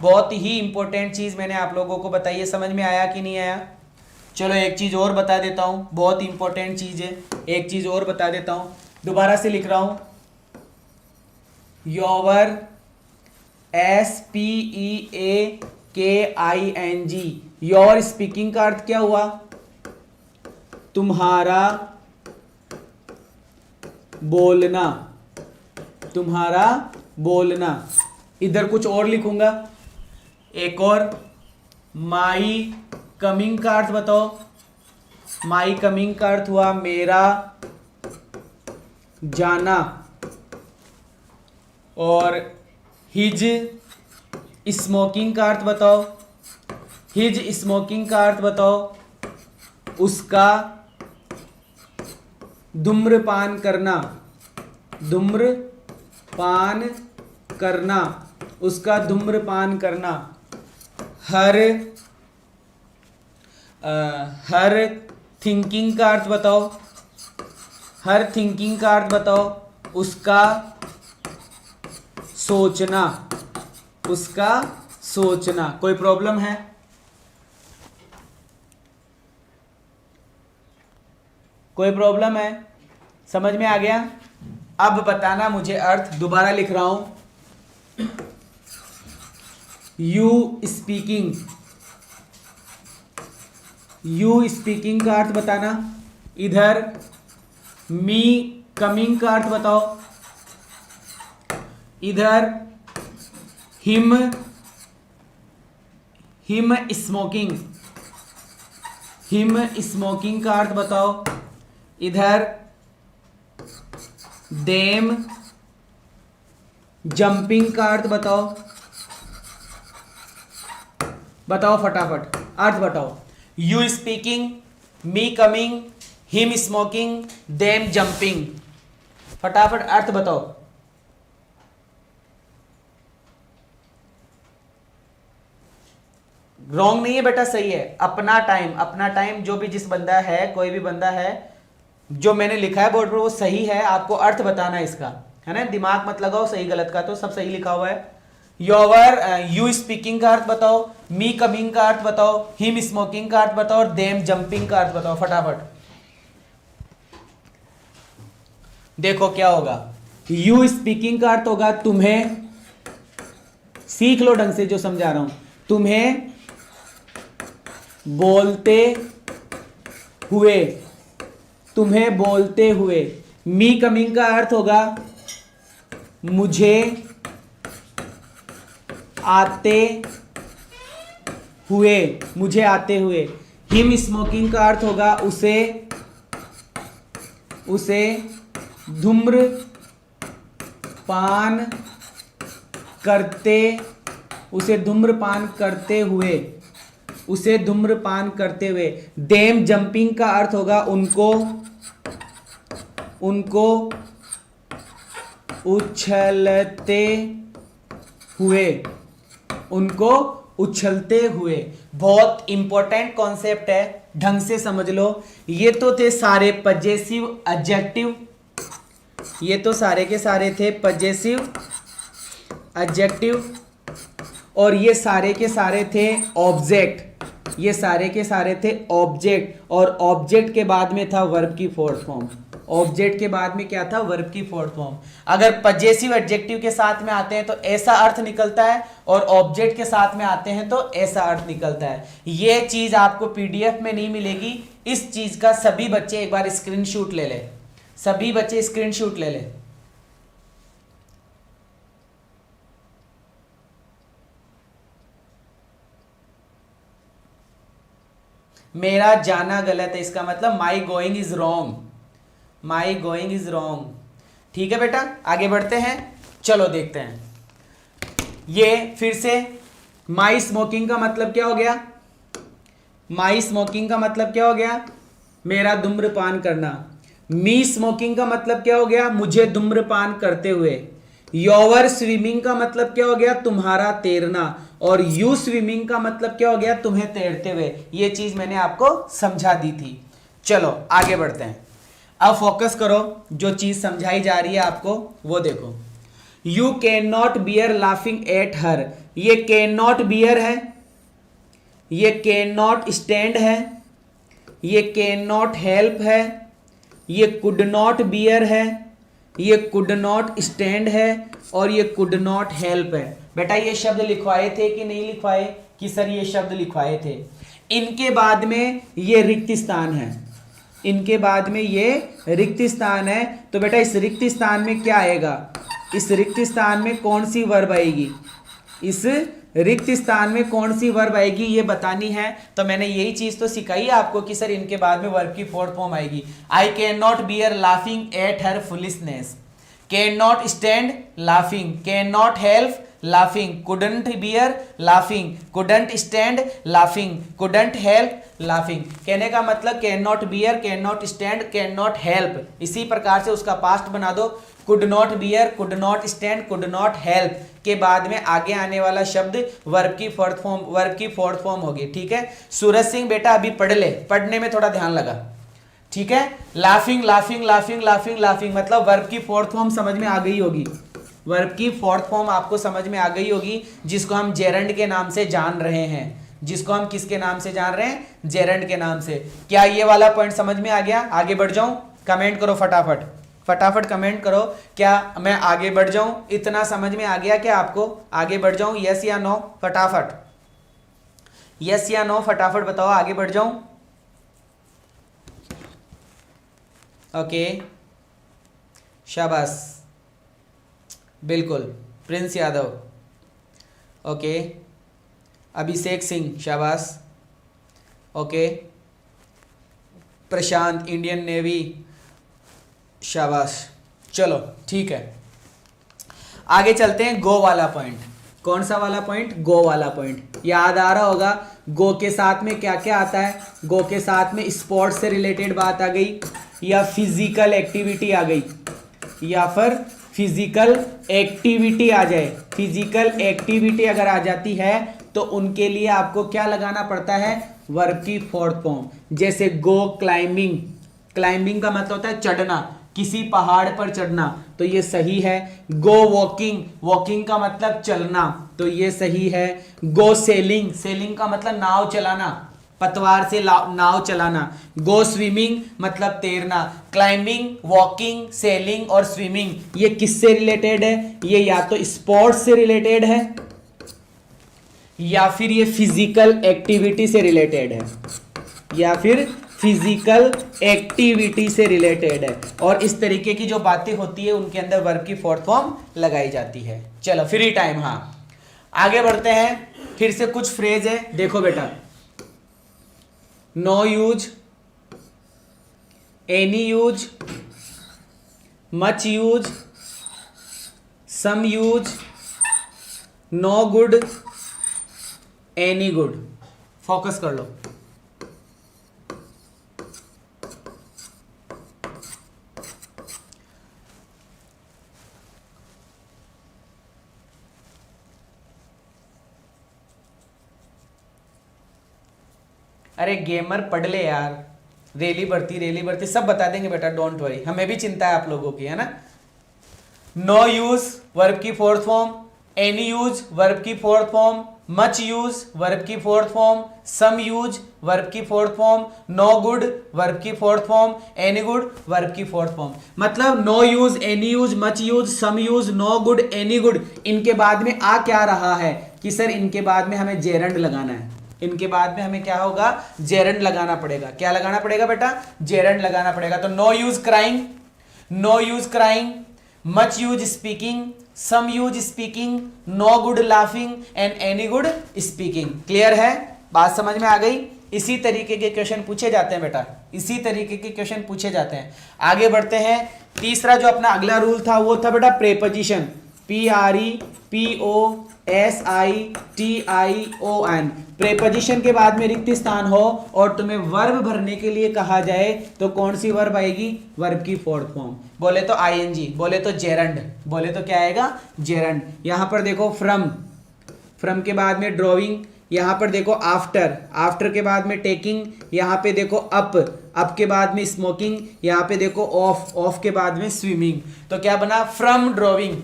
बहुत ही इंपॉर्टेंट चीज़ मैंने आप लोगों को बताई है। समझ में आया कि नहीं आया? चलो एक चीज़ और बता देता हूँ, बहुत इंपॉर्टेंट चीज़ है। एक चीज़ और बता देता हूँ, दोबारा से लिख रहा हूँ। योवर, SPEAKING, योर स्पीकिंग का अर्थ क्या हुआ? तुम्हारा बोलना, तुम्हारा बोलना। इधर कुछ और लिखूंगा, एक और। माई कमिंग का अर्थ बताओ। माई कमिंग का अर्थ हुआ मेरा जाना। और हिज स्मोकिंग का अर्थ बताओ। हिज स्मोकिंग का अर्थ बताओ उसका धूम्रपान करना, धूम्रपान करना, उसका धूम्रपान करना। हर थिंकिंग का अर्थ बताओ। हर थिंकिंग का अर्थ बताओ उसका सोचना, उसका सोचना। कोई प्रॉब्लम है? कोई प्रॉब्लम है? समझ में आ गया? अब बताना मुझे अर्थ। दोबारा लिख रहा हूं। यू स्पीकिंग, यू स्पीकिंग का अर्थ बताना। इधर मी कमिंग का अर्थ बताओ। इधर him him smoking, him smoking का अर्थ बताओ। इधर देम जंपिंग का अर्थ बताओ, बताओ फटाफट अर्थ बताओ। You speaking, me coming, him smoking, them jumping, फटाफट अर्थ बताओ। रॉन्ग नहीं है बेटा, सही है। अपना टाइम, अपना टाइम, जो भी जिस बंदा है, कोई भी बंदा है, जो मैंने लिखा है बोर्ड पर वो सही है, आपको अर्थ बताना है इसका, है ना। दिमाग मत लगाओ सही गलत का, तो सब सही लिखा हुआ है। योवर यू स्पीकिंग का अर्थ बताओ, मी कमिंग का अर्थ बताओ, हिम स्मोकिंग का अर्थ बताओ और देम जंपिंग का अर्थ बताओ फटाफट। देखो क्या होगा। यू स्पीकिंग का अर्थ होगा तुम्हें, सीख लो ढंग से जो समझा रहा हूं, तुम्हें बोलते हुए, तुम्हें बोलते हुए। मी कमिंग का अर्थ होगा मुझे आते हुए, मुझे आते हुए। हिम स्मोकिंग का अर्थ होगा उसे, उसे धूम्रपान करते, उसे धूम्रपान करते हुए, उसे धूम्रपान करते हुए। देम जंपिंग का अर्थ होगा उनको, उनको उछलते हुए, उनको उछलते हुए। बहुत इंपॉर्टेंट कॉन्सेप्ट है, ढंग से समझ लो। ये तो थे सारे पजेसिव एडजेक्टिव, ये तो सारे के सारे थे पजेसिव एडजेक्टिव, और ये सारे के सारे थे ऑब्जेक्ट, ये सारे के सारे थे ऑब्जेक्ट। और ऑब्जेक्ट के बाद में था वर्ब की फोर्थ फॉर्म, ऑब्जेक्ट के बाद में क्या था, वर्ब की फोर्थ फॉर्म। अगर पजेसिव एडजेक्टिव के साथ में आते हैं तो ऐसा अर्थ निकलता है, और ऑब्जेक्ट के साथ में आते हैं तो ऐसा अर्थ निकलता है। ये चीज आपको पीडीएफ में नहीं मिलेगी। इस चीज का सभी बच्चे एक बार स्क्रीनशॉट ले ले, सभी बच्चे स्क्रीनशॉट ले ले। मेरा जाना गलत है, इसका मतलब my going is wrong, my going is wrong. ठीक है बेटा, आगे बढ़ते हैं, चलो देखते हैं। ये फिर से माई स्मोकिंग का मतलब क्या हो गया, माई स्मोकिंग का मतलब क्या हो गया, मेरा धूम्रपान करना। मी स्मोकिंग का मतलब क्या हो गया, मुझे धूम्रपान करते हुए। योर स्विमिंग का मतलब क्या हो गया, तुम्हारा तैरना। और यू स्विमिंग का मतलब क्या हो गया, तुम्हें तैरते हुए। ये चीज मैंने आपको समझा दी थी। चलो आगे बढ़ते हैं। अब फोकस करो, जो चीज समझाई जा रही है आपको वो देखो। You can not bear laughing at her, ये कैन नॉट बियर है, ये कैन नॉट स्टैंड है, ये कैन नॉट हेल्प है, ये कुड नॉट बियर है, ये कुड नॉट स्टैंड है, और ये कुड नॉट हेल्प है। बेटा ये शब्द लिखवाए थे कि नहीं लिखवाए, कि सर ये शब्द लिखवाए थे। इनके बाद में ये रिक्त स्थान है, इनके बाद में ये रिक्त स्थान है। तो बेटा इस रिक्त स्थान में क्या आएगा, इस रिक्त स्थान में कौन सी वर्ब आएगी, इस रिक्त स्थान में कौन सी वर्ब आएगी ये बतानी है। तो मैंने यही चीज तो सिखाई आपको कि सर इनके बाद में वर्ब की फोर्थ फॉर्म आएगी। I can not bear laughing at her foolishness, can not stand laughing, can not help laughing, couldn't bear laughing, couldn't stand laughing, couldn't help laughing। कहने का मतलब can not bear, can not stand, can not help. इसी प्रकार से उसका past बना दो, could not bear, could not stand, could not help के बाद में आगे आने वाला शब्द वर्ब की फोर्थ फॉर्म, वर्ब की फोर्थ फॉर्म होगी। ठीक है, सूरज सिंह बेटा अभी पढ़ ले, पढ़ने में थोड़ा ध्यान लगा। ठीक है, laughing laughing laughing laughing laughing मतलब वर्ब की फोर्थ फॉर्म समझ में आ गई होगी, वर्ब की फोर्थ फॉर्म आपको समझ में आ गई होगी, जिसको हम जेरंड के नाम से जान रहे हैं, जिसको हम किसके नाम से जान रहे हैं, जेरंड के नाम से। क्या ये वाला पॉइंट समझ में आ गया? आगे बढ़ जाऊं? कमेंट करो फटाफट, फटाफट कमेंट करो, क्या मैं आगे बढ़ जाऊं? इतना समझ में आ गया क्या आपको? आगे बढ़ जाऊं, यस या नो? फटाफट यस या नो फटाफट बताओ, आगे बढ़ जाऊं? ओके शाबाश, बिल्कुल। प्रिंस यादव, ओके। अभिषेक सिंह, शाबाश, ओके। प्रशांत, इंडियन नेवी, शाबाश। चलो ठीक है, आगे चलते हैं। गो वाला पॉइंट, कौन सा वाला पॉइंट? गो वाला पॉइंट। याद आ रहा होगा गो के साथ में क्या क्या आता है? गो के साथ में स्पोर्ट्स से रिलेटेड बात आ गई, या फिजिकल एक्टिविटी आ गई, या फिर फिजिकल एक्टिविटी आ जाए। फिजिकल एक्टिविटी अगर आ जाती है तो उनके लिए आपको क्या लगाना पड़ता है? वर्ब की फोर्थ फॉर्म। जैसे गो क्लाइंबिंग, क्लाइंबिंग का मतलब होता है चढ़ना, किसी पहाड़ पर चढ़ना, तो ये सही है। गो वॉकिंग, वॉकिंग का मतलब चलना, तो ये सही है। गो सेलिंग, सेलिंग का मतलब नाव चलाना, पतवार से नाव चलाना। गो स्विमिंग मतलब तैरना। क्लाइंबिंग, वॉकिंग, सेलिंग और स्विमिंग ये किससे रिलेटेड है? ये या तो स्पोर्ट्स से रिलेटेड है या फिर ये फिजिकल एक्टिविटी से रिलेटेड है, या फिर फिजिकल एक्टिविटी से रिलेटेड है। और इस तरीके की जो बातें होती है उनके अंदर वर्ब की फोर्थ फॉर्म लगाई जाती है। चलो फ्री टाइम, हाँ आगे बढ़ते हैं। फिर से कुछ फ्रेज है, देखो बेटा। No use, any use, much use, some use, no good, any good. Focus कर लो। अरे गेमर पढ़ ले यार, रेली भर्ती सब बता देंगे बेटा, डोंट वरी, हमें भी चिंता है आप लोगों की, है ना। नो यूज वर्ब की fourth form, any use verb की fourth form, much use verb की fourth form, some use verb की fourth form, no good verb की fourth form, any good verb की फोर्थ फॉर्म। मतलब no use, any use, much use, some use, no good, any good, इनके बाद में आ क्या रहा है कि सर इनके बाद में हमें जेरंड लगाना है। इनके बाद में हमें क्या होगा? जेरंड लगाना पड़ेगा। क्या लगाना पड़ेगा बेटा? जेरंड लगाना पड़ेगा। तो no use crying, no use crying, much use speaking, some use speaking, no good laughing and any good speaking. Clear है? बात समझ में आ गई? इसी तरीके के क्वेश्चन पूछे जाते हैं बेटा, इसी तरीके के क्वेश्चन पूछे जाते हैं। आगे बढ़ते हैं। तीसरा जो अपना अगला रूल था वो था बेटा प्रेपोजिशन, PREPOSITION। प्रेपोजिशन के बाद में रिक्त स्थान हो और तुम्हें वर्ब भरने के लिए कहा जाए तो कौन सी वर्ब आएगी? वर्ब की फोर्थ फॉर्म। बोले तो ING, बोले तो जेरंड, बोले तो क्या आएगा? जेरंड। यहां पर देखो फ्रॉम, फ्रॉम के बाद में ड्रॉइंग, यहां पर देखो आफ्टर, आफ्टर के बाद में टेकिंग, यहां पे देखो अप, अप के बाद में स्मोकिंग, यहां पे देखो ऑफ, ऑफ के बाद में स्विमिंग। तो क्या बना? From drawing,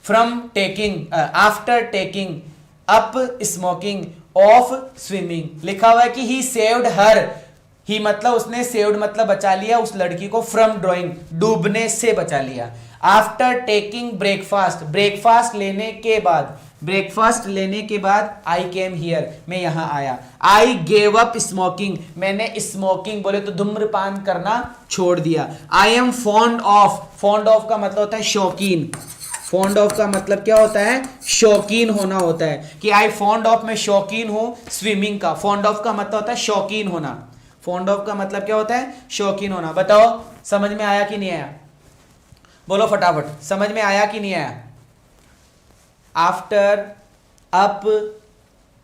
from taking, after taking, up smoking, off swimming. लिखा हुआ है कि ही सेव्ड हर, ही मतलब उसने सेव्ड मतलब बचा लिया उस लड़की को, फ्रॉम ड्रॉइंग डूबने से बचा लिया। आफ्टर टेकिंग ब्रेकफास्ट, ब्रेकफास्ट लेने के बाद, ब्रेकफास्ट लेने के बाद आई केम हियर, मैं यहां आया। आई गेव अप स्मोकिंग, मैंने स्मोकिंग बोले तो धूम्रपान करना छोड़ दिया। I am fond of, fond of का मतलब होता है शौकीन, फॉन्ड ऑफ का मतलब क्या होता है? शौकीन होना होता है, कि आई फॉन्ड ऑफ, मैं शौकीन हूं स्विमिंग का। फॉन्ड ऑफ का मतलब होता है शौकीन होना, फॉन्ड ऑफ का मतलब क्या होता है? शौकीन होना। बताओ समझ में आया कि नहीं आया? बोलो फटाफट, समझ में आया कि नहीं आया? After, up,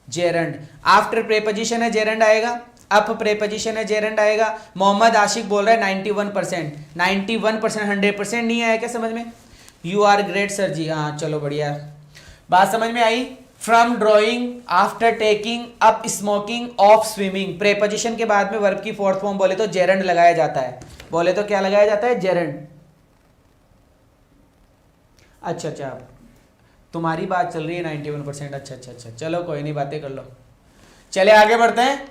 gerund. After preposition है, जेरंड आएगा। अप प्रेपोजिशन है, जेरंड आएगा। मोहम्मद आशिक बोल रहा है 91%, 91%, 100% नहीं आया क्या समझ में? You are great sir ji, हाँ चलो बढ़िया, बात समझ में आई। From drawing, after taking, up smoking, off swimming. Preposition के बाद में वर्ब की फोर्थ फॉर्म बोले तो जेरंड लगाया जाता है। बोले तो क्या लगाया जाता है? जेरंड। अच्छा अच्छा, तुम्हारी बात चल रही है 91%, अच्छा अच्छा अच्छा, चलो कोई नहीं, बातें कर लो। चले आगे बढ़ते हैं।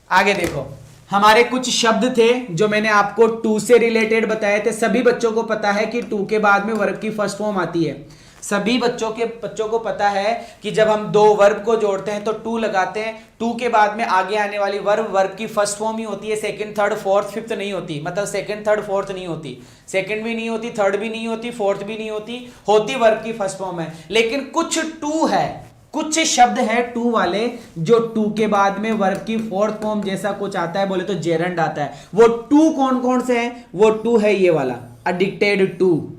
आगे देखो, हमारे कुछ शब्द थे जो मैंने आपको टू से रिलेटेड बताए थे। सभी बच्चों को पता है कि टू के बाद में वर्ब की फर्स्ट फॉर्म आती है। सभी बच्चों को पता है कि जब हम दो वर्ब को जोड़ते हैं तो टू लगाते हैं, टू के बाद में आगे आने वाली वर्ब की फर्स्ट फॉर्म ही होती है, सेकंड थर्ड फोर्थ फिफ्थ नहीं होती, मतलब सेकंड थर्ड फोर्थ नहीं होती, सेकंड भी नहीं होती, थर्ड भी नहीं होती, फोर्थ भी नहीं होती वर्ब की फर्स्ट फॉर्म है। लेकिन कुछ टू है, कुछ शब्द है टू वाले जो टू के बाद में वर्ब की फोर्थ फॉर्म जैसा कुछ आता है, बोले तो जेरंड आता है। वो टू कौन कौन से हैं? वो टू है ये वाला एडिक्टेड टू,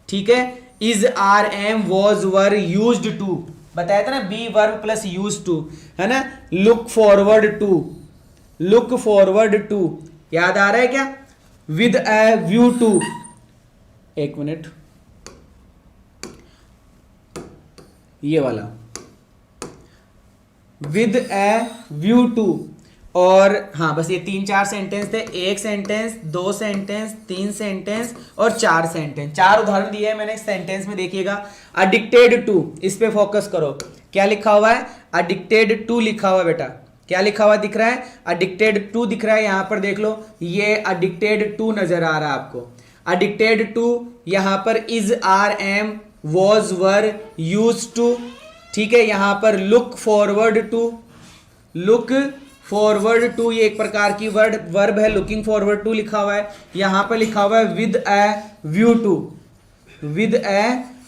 ठीक है, is are am was were used to, बताया था ना, be verb plus use to, है ना, लुक फॉरवर्ड टू, याद आ रहा है क्या, विद ए व्यू टू, एक मिनट, ये वाला विद ए व्यू टू, और हाँ बस ये 3-4 सेंटेंस थे, एक सेंटेंस, दो सेंटेंस, 3 सेंटेंस और 4 सेंटेंस, 4 उदाहरण दिए हैं मैंने सेंटेंस में, देखिएगा। एडिक्टेड टू, इस पे फोकस करो, क्या लिखा हुआ है, एडिक्टेड टू लिखा हुआ है बेटा, क्या लिखा हुआ दिख रहा है, एडिक्टेड टू दिख रहा है, यहां पर देख लो, ये एडिक्टेड टू नजर आ रहा है आपको, एडिक्टेड टू, यहां पर is are am was were use to, ठीक है, यहां पर लुक फॉरवर्ड टू, ये एक प्रकार की वर्ब है, लुकिंग फॉरवर्ड टू लिखा हुआ है, यहां पर लिखा हुआ है विद ए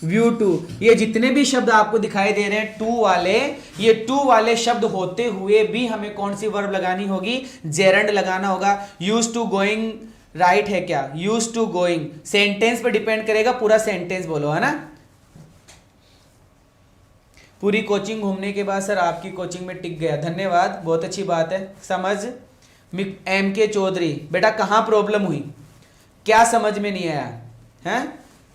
व्यू टू, ये जितने भी शब्द आपको दिखाई दे रहे हैं टू वाले, ये टू वाले शब्द होते हुए भी हमें कौन सी वर्ब लगानी होगी, जेरंड लगाना होगा। यूज टू गोइंग राइट है क्या, यूज टू गोइंग, सेंटेंस पे डिपेंड करेगा, पूरा सेंटेंस बोलो, है ना। पूरी कोचिंग घूमने के बाद सर आपकी कोचिंग में टिक गया, धन्यवाद, बहुत अच्छी बात है। समझ एम के चौधरी, बेटा कहाँ प्रॉब्लम हुई, क्या समझ में नहीं आया है,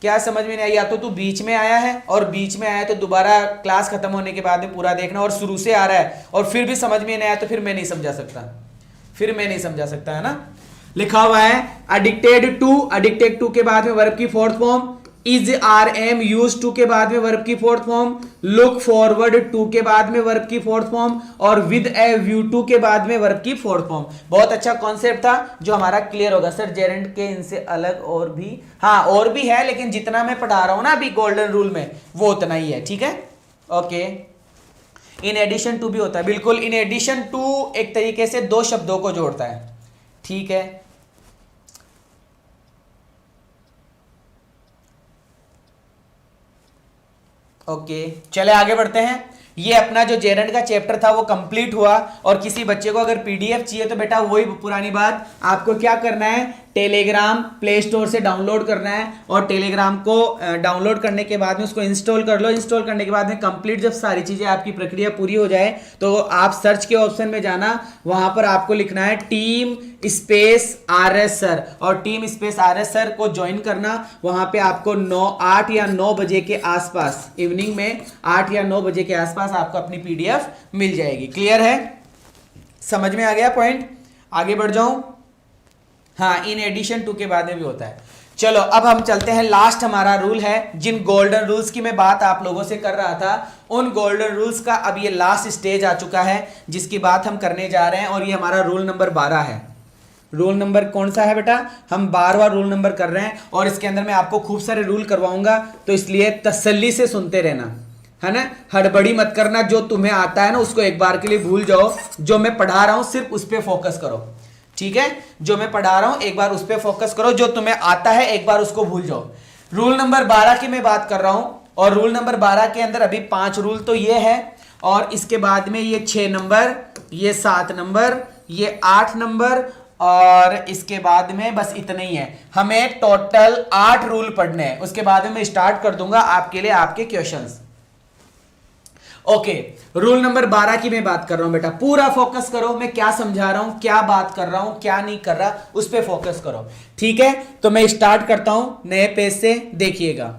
क्या समझ में नहीं आया, या तो तू बीच में आया है, और बीच में आया तो दोबारा क्लास खत्म होने के बाद में पूरा देखना, और शुरू से आ रहा है और फिर भी समझ में नहीं आया तो फिर मैं नहीं समझा सकता, है ना। लिखा हुआ है एडिक्टेड टू के बाद में वर्ब की fourth form, is are am use to के बाद में वर्ब की fourth form, look forward to के बाद में वर्ब की फोर्थ फॉर्म, और विद ए व्यू टू के बाद में वर्ब की फोर्थ फॉर्म। बहुत अच्छा कॉन्सेप्ट था जो हमारा क्लियर होगा। सर जेरंड के इनसे अलग और भी, हाँ और भी है, लेकिन जितना मैं पढ़ा रहा हूं ना अभी गोल्डन रूल में वो उतना ही है, ठीक है, ओके। इन एडिशन टू भी होता है, बिल्कुल, इन एडिशन टू एक तरीके से दो शब्दों को जोड़ता है, ठीक है। ओके चले आगे बढ़ते हैं। ये अपना जो जेरंड का चैप्टर था वो कंप्लीट हुआ, और किसी बच्चे को अगर पीडीएफ चाहिए तो बेटा वही पुरानी बात, आपको क्या करना है, टेलीग्राम प्ले स्टोर से डाउनलोड करना है, और टेलीग्राम को डाउनलोड करने के बाद में उसको इंस्टॉल कर लो। इंस्टॉल करने के बाद में कंप्लीट जब सारी चीज़ें आपकी प्रक्रिया पूरी हो जाए तो आप सर्च के ऑप्शन में जाना, वहां पर आपको लिखना है टीम स्पेस RS सर, और टीम स्पेस RS सर को ज्वाइन करना। वहां पे आपको 8 या 9 बजे के आसपास, इवनिंग में 8 या 9 बजे के आसपास आपको अपनी PDF मिल जाएगी। क्लियर है, समझ में आ गया पॉइंट? आगे बढ़ जाऊं। हाँ, इन एडिशन टू के बाद में भी होता है। चलो अब हम चलते हैं, लास्ट हमारा रूल है, जिन गोल्डन रूल्स की मैं बात आप लोगों से कर रहा था, उन गोल्डन रूल्स का अब ये लास्ट स्टेज आ चुका है जिसकी बात हम करने जा रहे हैं, और ये हमारा रूल नंबर 12 है। रूल नंबर कौन सा है बेटा? हम 12वां रूल नंबर कर रहे हैं, और इसके अंदर मैं आपको खूब सारे रूल करवाऊंगा, तो इसलिए तसल्ली से सुनते रहना, है ना, हड़बड़ी मत करना। जो तुम्हें आता है ना उसको एक बार के लिए भूल जाओ, जो मैं पढ़ा रहा हूं सिर्फ उस पर फोकस करो, ठीक है? जो मैं पढ़ा रहा हूं एक बार उस पर फोकस करो, जो तुम्हें आता है एक बार उसको भूल जाओ। रूल नंबर 12 की मैं बात कर रहा हूं, और रूल नंबर 12 के अंदर अभी 5 रूल तो ये है, और इसके बाद में ये 6 नंबर, ये 7 नंबर, ये 8 नंबर, और इसके बाद में बस इतने ही है। हमें टोटल 8 रूल पढ़ने हैं, उसके बाद में मैं स्टार्ट कर दूंगा आपके लिए आपके क्वेश्चंस। ओके, रूल नंबर 12 की मैं बात कर रहा हूं बेटा, पूरा फोकस करो, मैं क्या समझा रहा हूं, क्या बात कर रहा हूं, क्या नहीं कर रहा, उस पर फोकस करो, ठीक है? तो मैं स्टार्ट करता हूं नए पेज से। देखिएगा,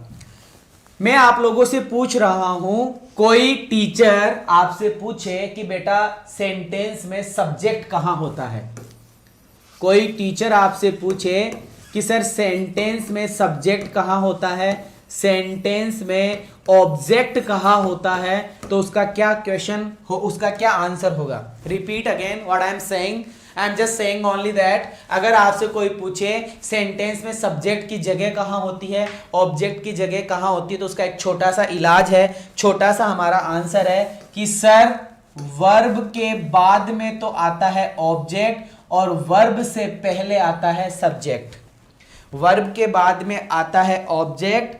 मैं आप लोगों से पूछ रहा हूं, कोई टीचर आपसे पूछे कि बेटा सेंटेंस में सब्जेक्ट कहां होता है, कोई टीचर आपसे पूछे कि सर सेंटेंस में सब्जेक्ट कहां होता है, सेंटेंस में ऑब्जेक्ट कहां होता है, तो उसका क्या क्वेश्चन हो, उसका क्या आंसर होगा? Repeat again what I am saying. I am just saying only that अगर आपसे कोई पूछे सेंटेंस में सब्जेक्ट की जगह कहाँ होती है, ऑब्जेक्ट की जगह कहाँ होती है, तो उसका एक छोटा सा इलाज है, छोटा सा हमारा आंसर है कि सर वर्ब के बाद में तो आता है ऑब्जेक्ट और वर्ब से पहले आता है सब्जेक्ट। वर्ब के बाद में आता है ऑब्जेक्ट,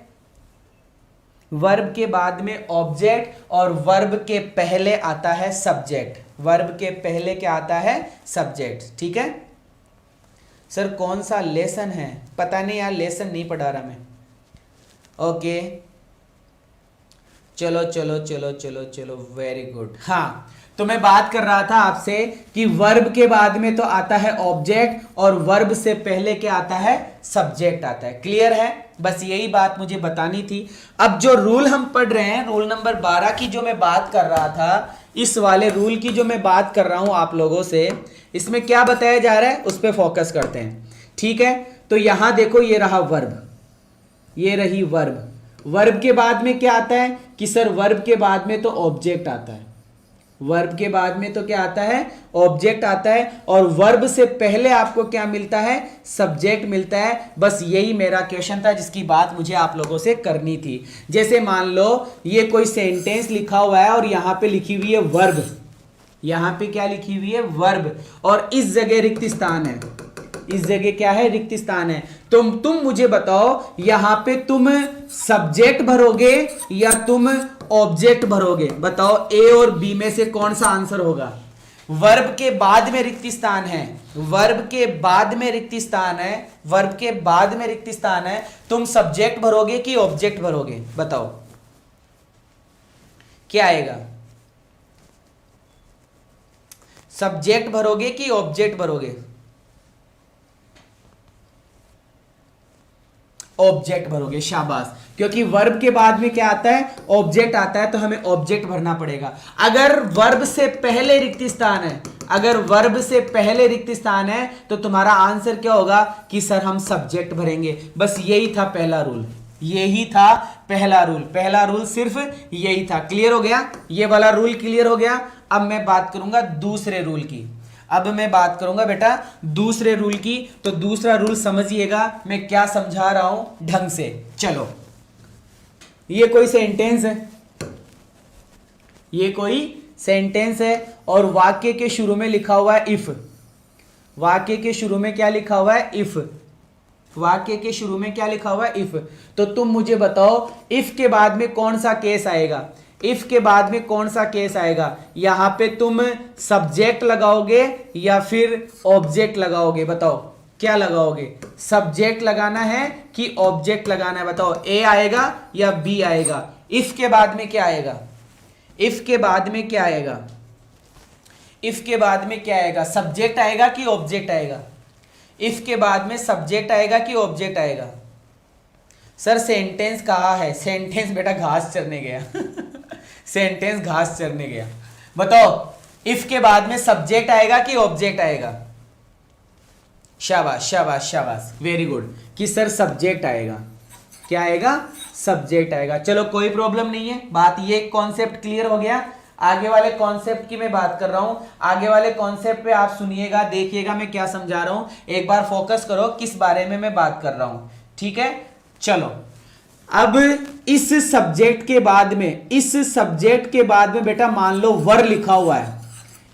वर्ब के बाद में ऑब्जेक्ट और वर्ब के पहले आता है सब्जेक्ट। वर्ब के पहले क्या आता है, सब्जेक्ट। ठीक है सर, कौन सा लेसन है, पता नहीं यार, लेसन नहीं पढ़ा रहा मैं। ओके चलो चलो चलो चलो चलो, वेरी गुड। हाँ, तो मैं बात कर रहा था आपसे कि वर्ब के बाद में तो आता है ऑब्जेक्ट और वर्ब से पहले क्या आता है, सब्जेक्ट आता है। क्लियर है, बस यही बात मुझे बतानी थी। अब जो रूल हम पढ़ रहे हैं, रूल नंबर 12 की जो मैं बात कर रहा था, इस वाले रूल की जो मैं बात कर रहा हूं आप लोगों से, इसमें क्या बताया जा रहा है उस पर फोकस करते हैं। ठीक है, तो यहां देखो, ये रहा वर्ब, ये रही वर्ब। वर्ब के बाद में क्या आता है कि सर वर्ब के बाद में तो ऑब्जेक्ट आता है, वर्ब के बाद में तो क्या आता है, ऑब्जेक्ट आता है, और वर्ब से पहले आपको क्या मिलता है, सब्जेक्ट मिलता है। बस यही मेरा क्वेश्चन था जिसकी बात मुझे आप लोगों से करनी थी। जैसे मान लो ये कोई सेंटेंस लिखा हुआ है और यहां पे लिखी हुई है वर्ब, यहां पे क्या लिखी हुई है, वर्ब, और इस जगह रिक्त स्थान है, इस जगह क्या है, रिक्त स्थान है। तुम मुझे बताओ यहां पे तुम सब्जेक्ट भरोगे या तुम ऑब्जेक्ट भरोगे, बताओ ए और बी में से कौन सा आंसर होगा। वर्ब के बाद में रिक्त स्थान है, वर्ब के बाद में रिक्त स्थान है, वर्ब के बाद में रिक्त स्थान है, तुम सब्जेक्ट भरोगे कि ऑब्जेक्ट भरोगे, बताओ क्या आएगा, सब्जेक्ट भरोगे कि ऑब्जेक्ट भरोगे, ऑब्जेक्ट भरोगे, शाबाश। क्योंकि वर्ब के बाद में क्या आता है, ऑब्जेक्ट आता है, तो हमें ऑब्जेक्ट भरना पड़ेगा। अगर वर्ब से पहले रिक्त स्थान है, अगर वर्ब से पहले रिक्त स्थान है, तो तुम्हारा आंसर क्या होगा कि सर हम सब्जेक्ट भरेंगे। बस यही था पहला रूल, यही था पहला रूल, पहला रूल सिर्फ यही था। क्लियर हो गया, ये वाला रूल क्लियर हो गया। अब मैं बात करूंगा दूसरे रूल की, अब मैं बात करूंगा बेटा दूसरे रूल की। तो दूसरा रूल समझिएगा मैं क्या समझा रहा हूं ढंग से। चलो, ये कोई सेंटेंस है, ये कोई सेंटेंस है और वाक्य के शुरू में लिखा हुआ है इफ। वाक्य के शुरू में क्या लिखा हुआ है, इफ। वाक्य के शुरू में क्या लिखा हुआ है, इफ। तो तुम मुझे बताओ इफ के बाद में कौन सा केस आएगा, इफ के बाद में कौन सा केस आएगा। यहां पे तुम सब्जेक्ट लगाओगे या फिर ऑब्जेक्ट लगाओगे, बताओ क्या लगाओगे, सब्जेक्ट लगाना है कि ऑब्जेक्ट लगाना है, बताओ ए आएगा या बी आएगा। इफ के बाद में क्या आएगा, इफ के बाद में क्या आएगा, इफ के बाद में क्या आएगा, सब्जेक्ट आएगा कि ऑब्जेक्ट आएगा, इफ के बाद में सब्जेक्ट आएगा कि ऑब्जेक्ट आएगा। सर सेंटेंस कहाँ है, सेंटेंस बेटा घास चरने गया सेंटेंस घास चरने गया। बताओ इफ के बाद में सब्जेक्ट आएगा कि ऑब्जेक्ट आएगा, शाबाश शाबाश शाबाश, वेरी गुड, कि सर सब्जेक्ट आएगा। क्या आएगा, सब्जेक्ट आएगा। चलो कोई प्रॉब्लम नहीं है, बात ये कॉन्सेप्ट क्लियर हो गया। आगे वाले कॉन्सेप्ट की मैं बात कर रहा हूं, आगे वाले कॉन्सेप्ट पे आप सुनिएगा, देखिएगा मैं क्या समझा रहा हूं, एक बार फोकस करो किस बारे में मैं बात कर रहा हूं। ठीक है, चलो अब इस सब्जेक्ट के बाद में, इस सब्जेक्ट के बाद में बेटा मान लो वर्ब लिखा हुआ है,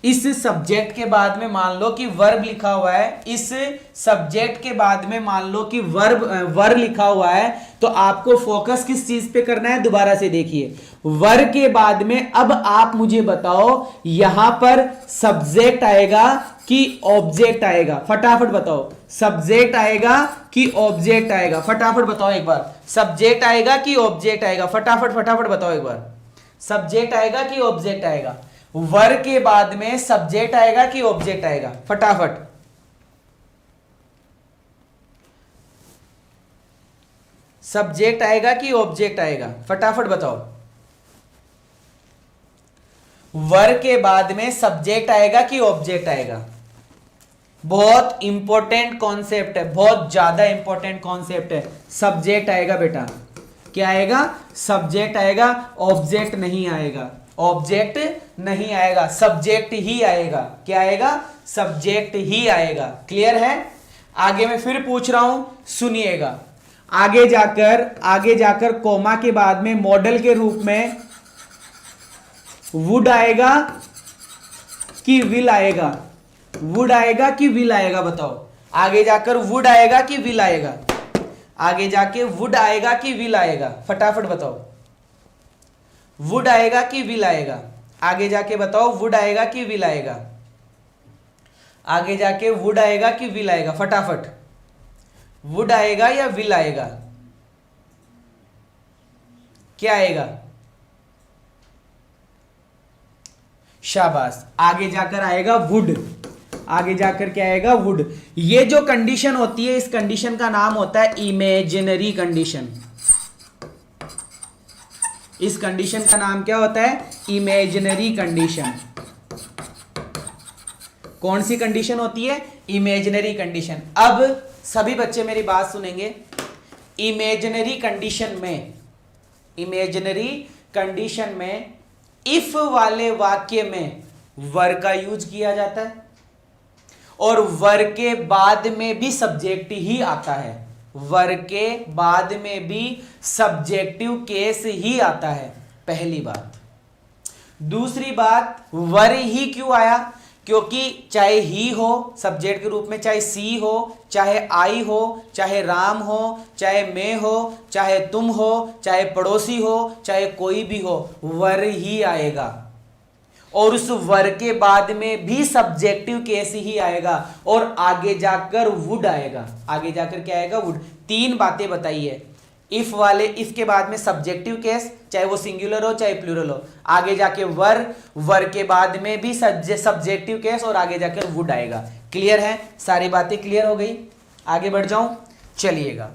इस सब्जेक्ट के बाद में मान लो कि वर्ब लिखा हुआ है, इस सब्जेक्ट के बाद में मान लो कि वर्ब लिखा हुआ है, तो आपको फोकस किस चीज पे करना है, दोबारा से देखिए। वर्ब के बाद में अब आप मुझे बताओ यहां पर सब्जेक्ट आएगा कि ऑब्जेक्ट आएगा, फटाफट बताओ, सब्जेक्ट आएगा कि ऑब्जेक्ट आएगा, फटाफट बताओ एक बार, सब्जेक्ट आएगा कि ऑब्जेक्ट आएगा, फटाफट फटाफट बताओ एक बार, सब्जेक्ट आएगा कि ऑब्जेक्ट आएगा। वर्ब के बाद में सब्जेक्ट आएगा कि ऑब्जेक्ट आएगा, फटाफट, सब्जेक्ट आएगा कि ऑब्जेक्ट आएगा, फटाफट बताओ। वर्ब के बाद में सब्जेक्ट आएगा कि ऑब्जेक्ट आएगा। बहुत इंपॉर्टेंट कॉन्सेप्ट है, बहुत ज्यादा इंपॉर्टेंट कॉन्सेप्ट है। सब्जेक्ट आएगा बेटा, क्या आएगा, सब्जेक्ट आएगा, ऑब्जेक्ट नहीं आएगा, ऑब्जेक्ट नहीं आएगा, सब्जेक्ट ही आएगा। क्या आएगा? सब्जेक्ट ही आएगा। क्लियर है? आगे मैं फिर पूछ रहा हूं, सुनिएगा। आगे जाकर कोमा के बाद में मॉडल के रूप में वुड आएगा कि विल आएगा? वुड आएगा कि विल आएगा? बताओ। आगे जाकर वुड आएगा कि विल आएगा? आगे जाके वुड आएगा कि विल आएगा? फटाफट बताओ। वुड आएगा कि विल आएगा? आगे जाके बताओ, वुड आएगा कि विल आएगा? आगे जाके वुड आएगा कि विल आएगा? फटाफट। वुड आएगा या विल आएगा? क्या आएगा? शाबाश। आगे जाकर आएगा वुड। आगे जाकर क्या आएगा? वुड। ये जो कंडीशन होती है, इस कंडीशन का नाम होता है इमेजिनरी कंडीशन। इस कंडीशन का नाम क्या होता है? Imaginary condition. कौन सी कंडीशन होती है? Imaginary condition. अब सभी बच्चे मेरी बात सुनेंगे। इमेजिनरी कंडीशन में इफ वाले वाक्य में वर का यूज किया जाता है और वर के बाद में भी सब्जेक्ट ही आता है। वर के बाद में भी सब्जेक्टिव केस ही आता है, पहली बात। दूसरी बात, वर ही क्यों आया? क्योंकि चाहे ही हो सब्जेक्ट के रूप में, चाहे सी हो, चाहे आई हो, चाहे राम हो, चाहे मैं हो, चाहे तुम हो, चाहे पड़ोसी हो, चाहे कोई भी हो, वर ही आएगा। और उस वर के बाद में भी सब्जेक्टिव केस ही आएगा और आगे जाकर वुड आएगा। आगे जाकर क्या आएगा? वुड। तीन बातें बताई है। इफ वाले, इफ के बाद में सब्जेक्टिव केस, चाहे वो सिंगुलर हो चाहे प्लूरल हो। आगे जाके वर, वर के बाद में भी सब्जेक्टिव केस और आगे जाकर वुड आएगा। क्लियर है? सारी बातें क्लियर हो गई? आगे बढ़ जाऊं? चलिएगा,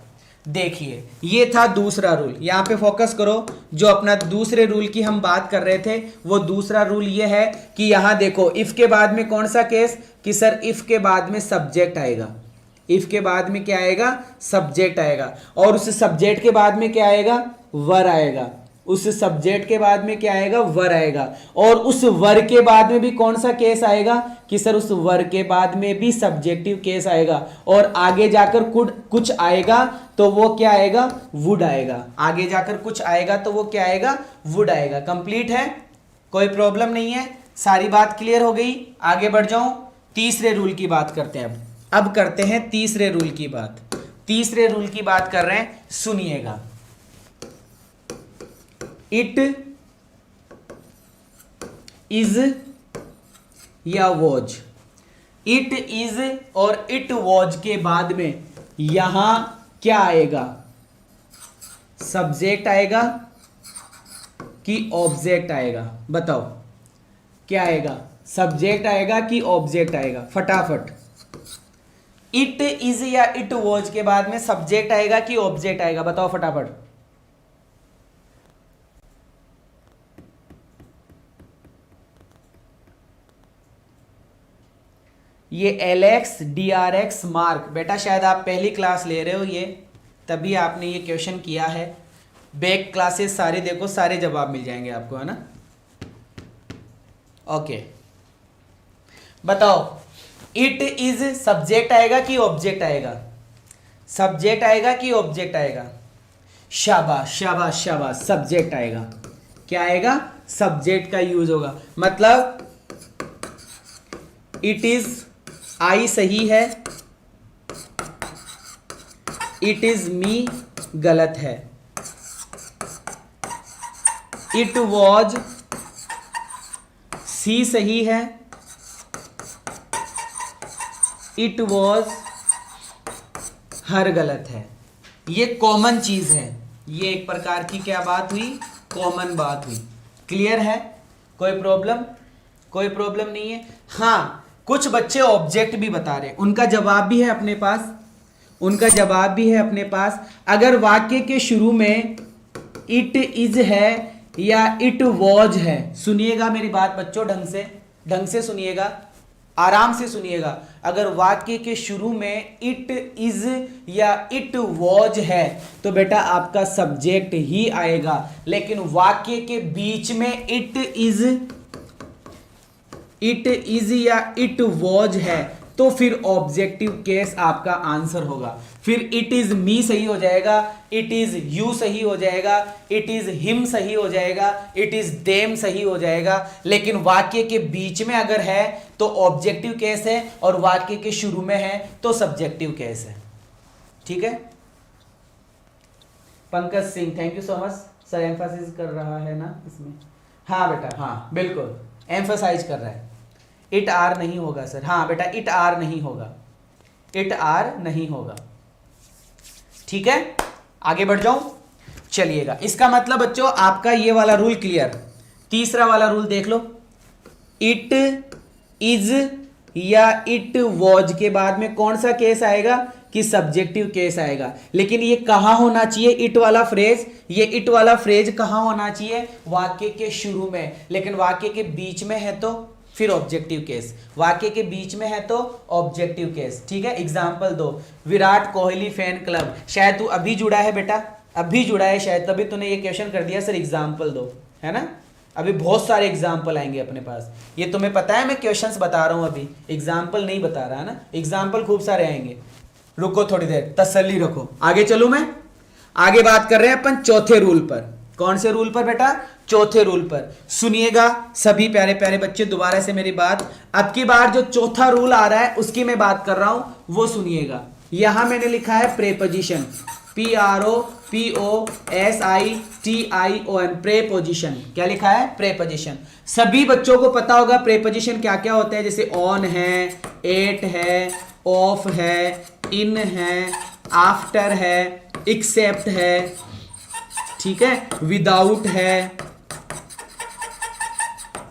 देखिए, ये था दूसरा रूल। यहां पे फोकस करो। जो अपना दूसरे रूल की हम बात कर रहे थे, वो दूसरा रूल ये है कि यहां देखो, इफ के बाद में कौन सा केस? कि सर इफ के बाद में सब्जेक्ट आएगा। इफ के बाद में क्या आएगा? सब्जेक्ट आएगा। और उस सब्जेक्ट के बाद में क्या आएगा? वर आएगा। उस सब्जेक्ट के बाद में क्या आएगा? वर आएगा। और उस वर के बाद में भी कौन सा केस आएगा? कि सर उस वर के बाद में भी सब्जेक्टिव केस आएगा। और आगे जाकर कुछ आएगा तो वो क्या आएगा? वुड आएगा। आगे जाकर कुछ आएगा तो वो क्या आएगा? वुड आएगा। कंप्लीट है? कोई प्रॉब्लम नहीं है? सारी बात क्लियर हो गई? आगे बढ़ जाऊं, तीसरे रूल की बात करते हैं। अब करते हैं तीसरे रूल की बात। तीसरे रूल की बात कर रहे हैं, सुनिएगा। इट इज या वॉज। इट इज और इट वॉज के बाद में यहां क्या आएगा? सब्जेक्ट आएगा कि ऑब्जेक्ट आएगा? बताओ क्या आएगा? सब्जेक्ट आएगा कि ऑब्जेक्ट आएगा? फटाफट। इट इज या इट वॉज के बाद में सब्जेक्ट आएगा कि ऑब्जेक्ट आएगा? बताओ फटाफट। ये LX DRX मार्क, बेटा शायद आप पहली क्लास ले रहे हो, ये तभी आपने ये क्वेश्चन किया है। बैक क्लासेस सारे देखो, सारे जवाब मिल जाएंगे आपको, है ना? ओके, बताओ। इट इज सब्जेक्ट आएगा कि ऑब्जेक्ट आएगा? सब्जेक्ट आएगा कि ऑब्जेक्ट आएगा? शाबाश शाबाश शाबाश, सब्जेक्ट आएगा। क्या आएगा? सब्जेक्ट का यूज होगा। मतलब इट इज, आई सही है, इट इज मी गलत है, इट वॉज सी सही है, इट वॉज हर गलत है। ये कॉमन चीज है। ये एक प्रकार की क्या बात हुई? कॉमन बात हुई। क्लियर है? कोई प्रॉब्लम? कोई प्रॉब्लम नहीं है? हाँ, कुछ बच्चे ऑब्जेक्ट भी बता रहे हैं, उनका जवाब भी है अपने पास। उनका जवाब भी है अपने पास। अगर वाक्य के शुरू में इट इज है या इट वॉज है, सुनिएगा मेरी बात बच्चों, ढंग से सुनिएगा। आराम से सुनिएगा। अगर वाक्य के शुरू में इट इज या इट वॉज है तो बेटा आपका सब्जेक्ट ही आएगा, लेकिन वाक्य के बीच में इट इज या इट वॉज है तो फिर ऑब्जेक्टिव केस आपका आंसर होगा। फिर इट इज मी सही हो जाएगा, इट इज यू सही हो जाएगा, इट इज हिम सही हो जाएगा, इट इज देम सही हो जाएगा। लेकिन वाक्य के बीच में अगर है तो ऑब्जेक्टिव केस है, और वाक्य के शुरू में है तो सब्जेक्टिव केस है। ठीक है। Pankaj Singh, thank you so much sir, Mphasis कर रहा है ना इसमें। हाँ बेटा, हाँ बिल्कुल एम्फसाइज कर रहा है। इट आर नहीं होगा सर, हाँ बेटा इट आर नहीं होगा, इट आर नहीं होगा। ठीक है, आगे बढ़ जाऊं, चलिएगा। इसका मतलब बच्चों आपका ये वाला रूल क्लियर। तीसरा वाला रूल देख लो, इट इज या इट वॉज के बाद में कौन सा केस आएगा कि सब्जेक्टिव केस आएगा। लेकिन ये कहां होना चाहिए इट वाला फ्रेज, ये इट वाला फ्रेज कहां होना चाहिए, वाक्य के शुरू में। लेकिन वाक्य के बीच में है तो फिर ऑब्जेक्टिव केस, वाक्य के बीच में है तो ऑब्जेक्टिव केस। ठीक है, एग्जांपल दो, विराट कोहली फैन क्लब। शायद तू अभी जुड़ा है बेटा, अभी जुड़ा है शायद, तभी तूने ये क्वेश्चन कर दिया सर एग्जांपल दो, है ना। अभी बहुत सारे एग्जाम्पल आएंगे अपने पास, ये तुम्हें पता है, मैं क्वेश्चंस बता रहा हूं, अभी एग्जाम्पल नहीं बता रहा है ना। एग्जाम्पल खूब सारे आएंगे, रुको थोड़ी देर, तसल्ली रखो। आगे चलूं मैं, आगे बात कर रहे हैं अपन चौथे रूल पर। कौन से रूल पर बेटा, चौथे रूल पर। सुनिएगा सभी प्यारे प्यारे बच्चे, दोबारा से मेरी बात, अब की बार जो चौथा रूल आ रहा है उसकी मैं बात कर रहा हूं, वो सुनिएगा। यहां मैंने लिखा है प्रेपोजिशन, PROPOSITION, प्रेपोजिशन। क्या लिखा है, प्रेपोजिशन। सभी बच्चों को पता होगा प्रेपोजिशन क्या क्या होते हैं, जैसे ऑन है, एट है, ऑफ है, इन है, आफ्टर है, एक्सेप्ट है, ठीक है, विदाउट है,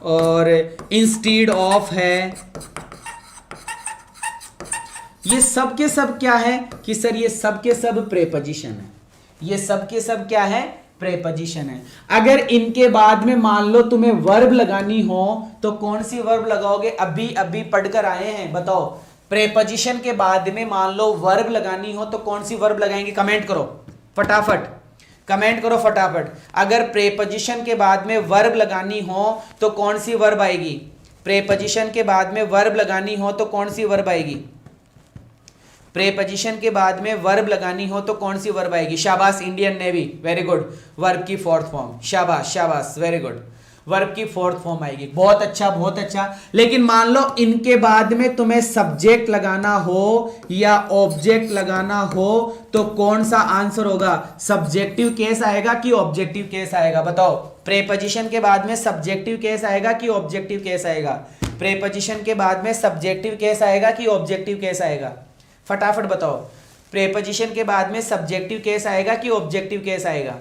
और इंस्टीड ऑफ है। ये सब के सब क्या है कि सर ये सब के सब प्रेपोजिशन है, ये सब के सब क्या है, प्रेपोजिशन है। अगर इनके बाद में मान लो तुम्हें वर्ब लगानी हो तो कौन सी वर्ब लगाओगे, अभी अभी पढ़कर आए हैं, बताओ। प्रेपोजिशन के बाद में मान लो वर्ब लगानी हो तो कौन सी वर्ब लगाएंगे, कमेंट करो फटाफट, कमेंट करो फटाफट। अगर प्रेपोजिशन के बाद में वर्ब लगानी हो तो कौन सी वर्ब आएगी, प्रेपोजिशन के बाद में वर्ब लगानी हो तो कौन सी वर्ब आएगी, प्रेपोजिशन के बाद में वर्ब लगानी हो तो कौन सी वर्ब आएगी। शाबाश Indian navy, very good, verb की फोर्थ फॉर्म, शाबाश शाबाश, वेरी गुड, वर्ब की फोर्थ फॉर्म आएगी। बहुत अच्छा बहुत अच्छा। लेकिन मान लो इनके बाद में तुम्हें सब्जेक्ट लगाना हो या ऑब्जेक्ट लगाना हो तो कौन सा आंसर होगा, सब्जेक्टिव केस आएगा कि ऑब्जेक्टिव केस आएगा, बताओ। प्रेपोजिशन के बाद में सब्जेक्टिव केस आएगा कि ऑब्जेक्टिव केस आएगा, प्रेपोजिशन के बाद में सब्जेक्टिव केस आएगा कि ऑब्जेक्टिव केस आएगा, फटाफट बताओ। प्रेपोजिशन के बाद में सब्जेक्टिव केस आएगा कि ऑब्जेक्टिव केस आएगा,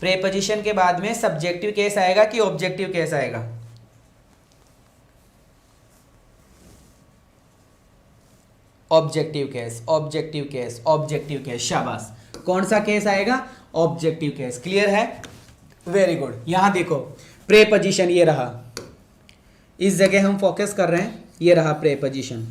प्रेपोजिशन के बाद में सब्जेक्टिव केस आएगा कि ऑब्जेक्टिव केस आएगा। Objective case, objective case, objective case, शाबाश। कौन सा केस आएगा, ऑब्जेक्टिव केस। क्लियर है, वेरी गुड। यहां देखो प्रेपोजिशन ये रहा, इस जगह हम फोकस कर रहे हैं, ये रहा प्रेपोजिशन,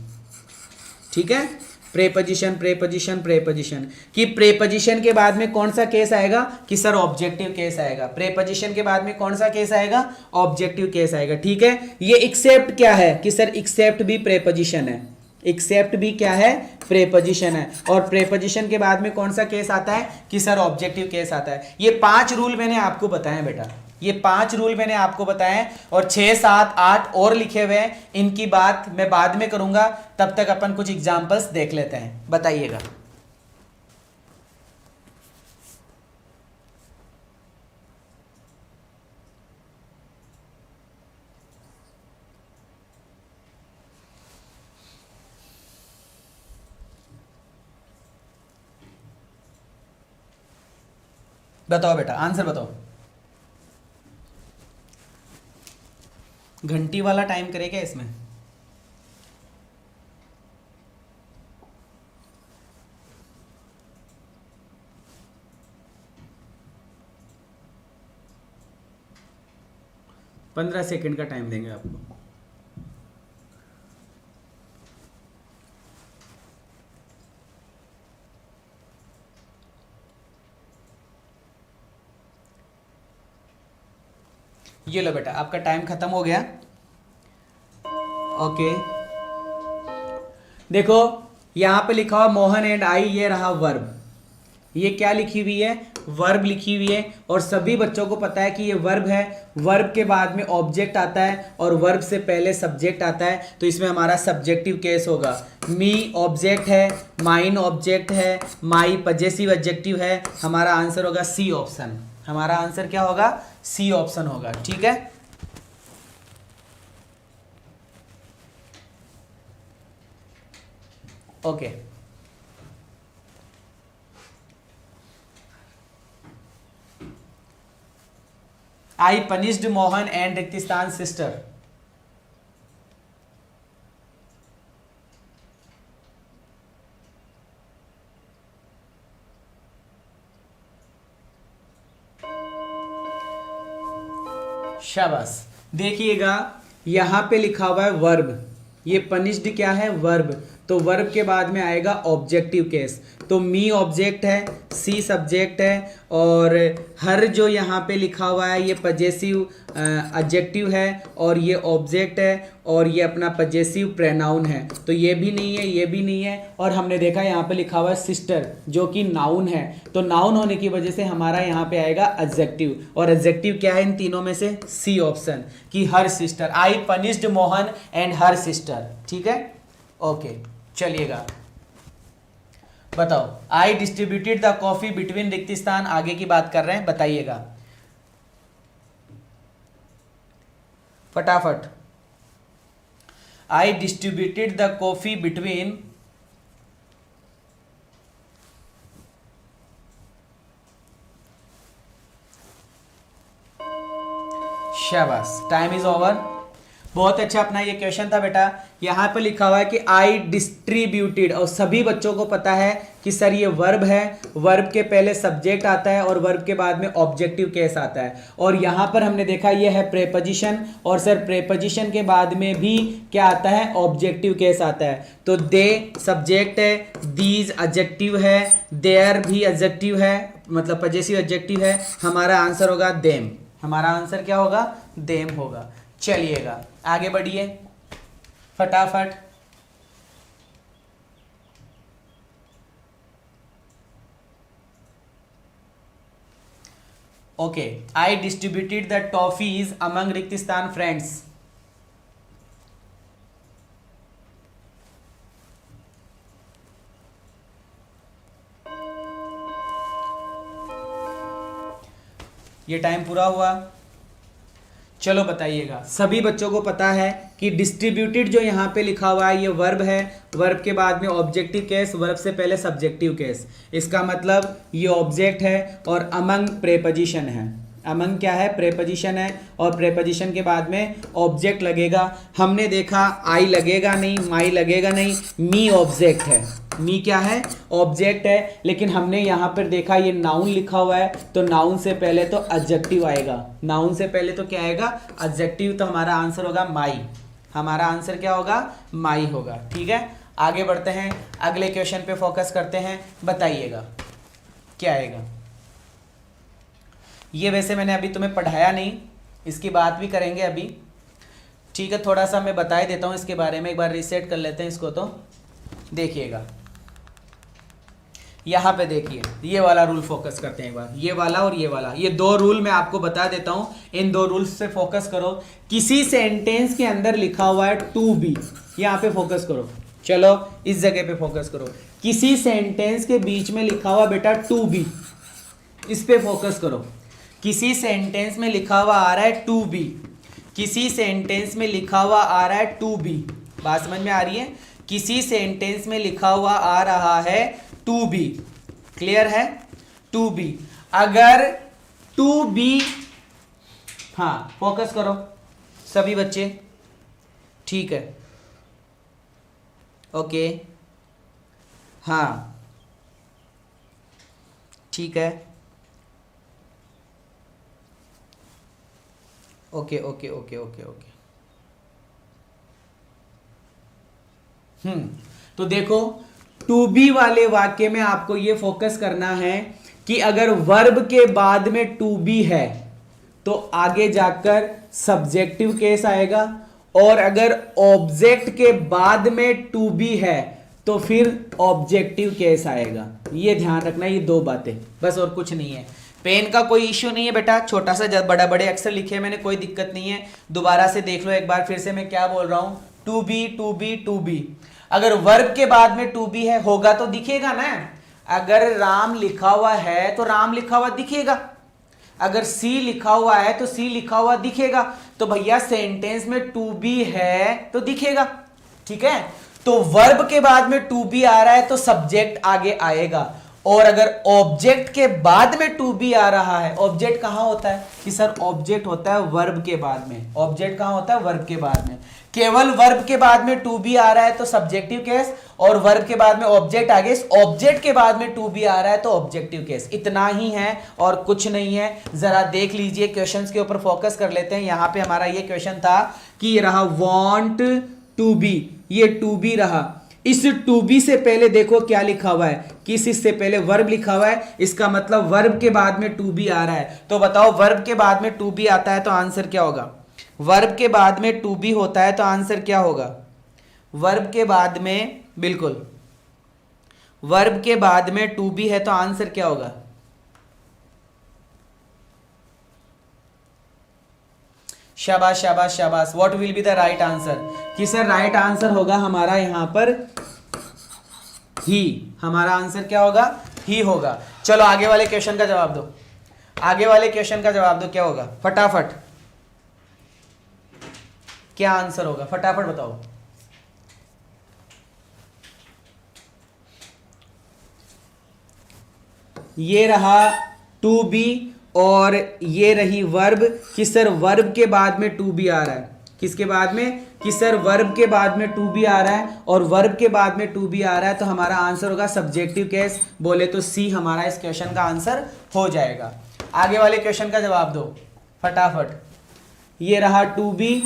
ठीक है। प्रेपोजिशन प्रेपोजिशन प्रेपोजिशन कि प्रेपोजिशन के बाद में कौन सा केस आएगा कि सर ऑब्जेक्टिव केस आएगा, प्रेपोजिशन के बाद में कौन सा केस आएगा, ऑब्जेक्टिव केस आएगा, ठीक है। ये एक्सेप्ट क्या है कि सर एक्सेप्ट भी प्रेपोजिशन है, एक्सेप्ट भी क्या है, प्रेपोजिशन है। और प्रेपोजिशन के बाद में कौन सा केस आता है कि सर ऑब्जेक्टिव केस आता है। ये 5 रूल मैंने आपको बताए बेटा, ये 5 रूल मैंने आपको बताए, और 6, 7, 8 और लिखे हुए हैं, इनकी बात मैं बाद में करूंगा। तब तक अपन कुछ एग्जांपल्स देख लेते हैं, बताइएगा। बताओ बेटा, आंसर बताओ। घंटी वाला टाइम करेगा इसमें, पंद्रह सेकंड का टाइम देंगे आपको। ये लो बेटा, आपका टाइम खत्म हो गया। ओके, देखो यहां पे लिखा हुआ मोहन एंड आई, ये रहा वर्ब। ये क्या लिखी हुई है? वर्ब लिखी हुई है। और सभी बच्चों को पता है कि ये वर्ब है। वर्ब के बाद में ऑब्जेक्ट आता है और वर्ब से पहले सब्जेक्ट आता है, तो इसमें हमारा सब्जेक्टिव केस होगा। मी ऑब्जेक्ट है, माइन ऑब्जेक्ट है, माई पजेसिव एडजेक्टिव है। हमारा आंसर होगा सी ऑप्शन। हमारा आंसर क्या होगा? सी ऑप्शन होगा। ठीक है, okay. I punished Mohan and Riktistan's sister. शाबाश। देखिएगा यहां पे लिखा हुआ है वर्ब। ये पनिश्ड क्या है? वर्ब। तो वर्ब के बाद में आएगा ऑब्जेक्टिव केस। तो मी ऑब्जेक्ट है, सी सब्जेक्ट है, और हर जो यहाँ पे लिखा हुआ है ये पजेसिव एडजेक्टिव है, और ये ऑब्जेक्ट है, और ये अपना पजेसिव प्रोनाउन है। तो ये भी नहीं है, ये भी नहीं है। और हमने देखा यहाँ पे लिखा हुआ है सिस्टर, जो कि नाउन है। तो नाउन होने की वजह से हमारा यहाँ पे आएगा एडजेक्टिव। और एडजेक्टिव क्या है इन तीनों में से? सी ऑप्शन, कि her sister. I punished Mohan and her sister. ठीक है, ओके। चलिएगा, बताओ। आई डिस्ट्रीब्यूटेड द कॉफी बिटवीन रिक्तिस्तान, आगे की बात कर रहे हैं, बताइएगा फटाफट। आई डिस्ट्रीब्यूटेड द कॉफी बिटवीन, शाबाश, टाइम इज ओवर। बहुत अच्छा अपना ये क्वेश्चन था बेटा। यहाँ पे लिखा हुआ है कि आई डिस्ट्रीब्यूटेड, और सभी बच्चों को पता है कि सर ये वर्ब है। वर्ब के पहले सब्जेक्ट आता है और वर्ब के बाद में ऑब्जेक्टिव केस आता है। और यहाँ पर हमने देखा ये है प्रेपोजिशन, और सर प्रेपोजिशन के बाद में भी क्या आता है? ऑब्जेक्टिव केस आता है। तो दे सब्जेक्ट है, दीज एडजेक्टिव है, देयर भी एडजेक्टिव है, मतलब पजेसिव एडजेक्टिव है। हमारा आंसर होगा देम। हमारा आंसर क्या होगा? देम होगा। चलिएगा आगे बढ़िए फटाफट। Okay, I distributed the toffees among रिक्तिस्तान फ्रेंड्स। ये टाइम पूरा हुआ। चलो बताइएगा, सभी बच्चों को पता है कि डिस्ट्रीब्यूटेड जो यहाँ पे लिखा हुआ है ये वर्ब है। वर्ब के बाद में ऑब्जेक्टिव केस, वर्ब से पहले सब्जेक्टिव केस। इसका मतलब ये ऑब्जेक्ट है, और अमंग प्रेपोजिशन है। अमंग क्या है? प्रेपोजिशन है, और प्रेपोजिशन के बाद में ऑब्जेक्ट लगेगा। हमने देखा आई लगेगा नहीं, माई लगेगा नहीं, मी ऑब्जेक्ट है। मी क्या है? ऑब्जेक्ट है। लेकिन हमने यहाँ पर देखा ये नाउन लिखा हुआ है, तो नाउन से पहले तो एडजेक्टिव आएगा। नाउन से पहले तो क्या आएगा? एडजेक्टिव। तो हमारा आंसर होगा माई। हमारा आंसर क्या होगा? माई होगा। ठीक है, आगे बढ़ते हैं, अगले क्वेश्चन पे फोकस करते हैं। बताइएगा क्या आएगा। ये वैसे मैंने अभी तुम्हें पढ़ाया नहीं, इसकी बात भी करेंगे अभी। ठीक है, थोड़ा सा मैं बता ही देता हूँ इसके बारे में। एक बार रीसेट कर लेते हैं इसको। तो देखिएगा यहाँ पे, देखिए ये वाला रूल फोकस करते हैं एक बार। ये वाला और ये वाला, ये दो रूल मैं आपको बता देता हूँ। इन दो रूल्स से फोकस करो। किसी सेंटेंस के अंदर लिखा हुआ है टू बी, यहाँ पे फोकस करो। चलो इस जगह पे फोकस करो। किसी सेंटेंस के बीच में लिखा हुआ बेटा टू बी, इस पे फोकस करो। किसी सेंटेंस में लिखा हुआ आ रहा है टू बी, किसी सेंटेंस में लिखा हुआ आ रहा है टू बी। बात समझ में आ रही है? किसी सेंटेंस में लिखा हुआ आ रहा है टू बी। क्लियर है? To be. अगर टू बी, हाँ फोकस करो सभी बच्चे। ठीक है, ओके, हाँ ठीक है, okay okay okay okay okay. तो देखो टू बी वाले वाक्य में आपको ये फोकस करना है कि अगर वर्ब के बाद में टू बी है तो आगे जाकर सब्जेक्टिव केस आएगा, और अगर ऑब्जेक्ट के बाद में टू बी है तो फिर ऑब्जेक्टिव केस आएगा। ये ध्यान रखना, ये दो बातें बस, और कुछ नहीं है। पेन का कोई इश्यू नहीं है बेटा, छोटा सा बड़ा बड़े अक्षर लिखे हैं मैंने, कोई दिक्कत नहीं है। दोबारा से देख लो एक बार फिर से मैं क्या बोल रहा हूं, to be to be to be. अगर वर्ब के बाद में टू बी है होगा तो दिखेगा ना। अगर राम लिखा हुआ है तो राम लिखा हुआ दिखेगा, अगर सी लिखा हुआ है तो सी लिखा हुआ दिखेगा। तो भैया सेंटेंस में टू बी है तो दिखेगा, ठीक है। तो वर्ब के बाद में टू बी आ रहा है तो सब्जेक्ट आगे आएगा, और अगर ऑब्जेक्ट के बाद में टू बी आ रहा है, ऑब्जेक्ट कहां होता है कि सर ऑब्जेक्ट होता है वर्ब के बाद में, ऑब्जेक्ट कहां होता है वर्ब के बाद में। केवल वर्ब के बाद में टू बी आ रहा है तो सब्जेक्टिव केस, और वर्ब के बाद में ऑब्जेक्ट आ गया, ऑब्जेक्ट के बाद में टू बी आ रहा है तो ऑब्जेक्टिव केस। इतना ही है और कुछ नहीं है। जरा देख लीजिए क्वेश्चंस के ऊपर फोकस कर लेते हैं। यहां पे हमारा ये क्वेश्चन था कि ये रहा वांट टू बी, ये टू बी रहा। इस टू बी से पहले देखो क्या लिखा हुआ है, किस इससे पहले वर्ब लिखा हुआ है, इसका मतलब वर्ब के बाद में टू बी आ रहा है। तो बताओ वर्ब के बाद में टू बी आता है तो आंसर क्या होगा? वर्ब के बाद में टू बी होता है तो आंसर क्या होगा? वर्ब के बाद में, बिल्कुल वर्ब के बाद में टू बी है तो आंसर क्या होगा? शाबाश शाबाश शाबाश। What will be the right answer? कि सर राइट आंसर होगा हमारा यहां पर ही। हमारा आंसर क्या होगा? ही होगा। चलो आगे वाले क्वेश्चन का जवाब दो, आगे वाले क्वेश्चन का जवाब दो, क्या होगा फटाफट, क्या आंसर होगा फटाफट बताओ। ये रहा टू बी और ये रही वर्ब, कि सर वर्ब के बाद में टू बी आ रहा है, किसके बाद में? कि सर वर्ब के बाद में टू बी आ रहा है, और वर्ब के बाद में टू बी आ रहा है तो हमारा आंसर होगा सब्जेक्टिव केस। बोले तो सी हमारा इस क्वेश्चन का आंसर हो जाएगा। आगे वाले क्वेश्चन का जवाब दो फटाफट। ये रहा टू बी,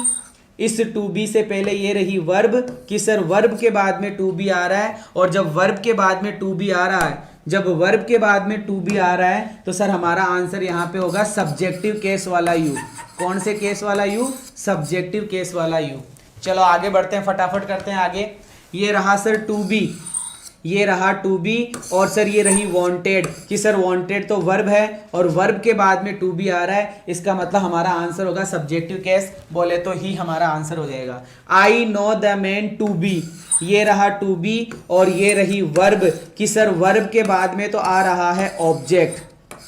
इस टू बी से पहले ये रही वर्ब, कि सर वर्ब के बाद में टू बी आ रहा है, और जब वर्ब के बाद में टू बी आ रहा है, जब वर्ब के बाद में टू बी आ रहा है तो सर हमारा आंसर यहां पे होगा सब्जेक्टिव केस वाला यू। कौन से केस वाला यू? सब्जेक्टिव केस वाला यू। चलो आगे बढ़ते हैं, फटाफट करते हैं आगे। ये रहा सर टू बी, ये रहा टू बी, और सर ये रही वांटेड, कि सर वांटेड तो वर्ब है और वर्ब के बाद में टू बी आ रहा है, इसका मतलब हमारा आंसर होगा सब्जेक्टिव केस। बोले तो ही हमारा आंसर हो जाएगा। I know the man to be, ये रहा टू बी और ये रही वर्ब, कि सर वर्ब के बाद में तो आ रहा है ऑब्जेक्ट,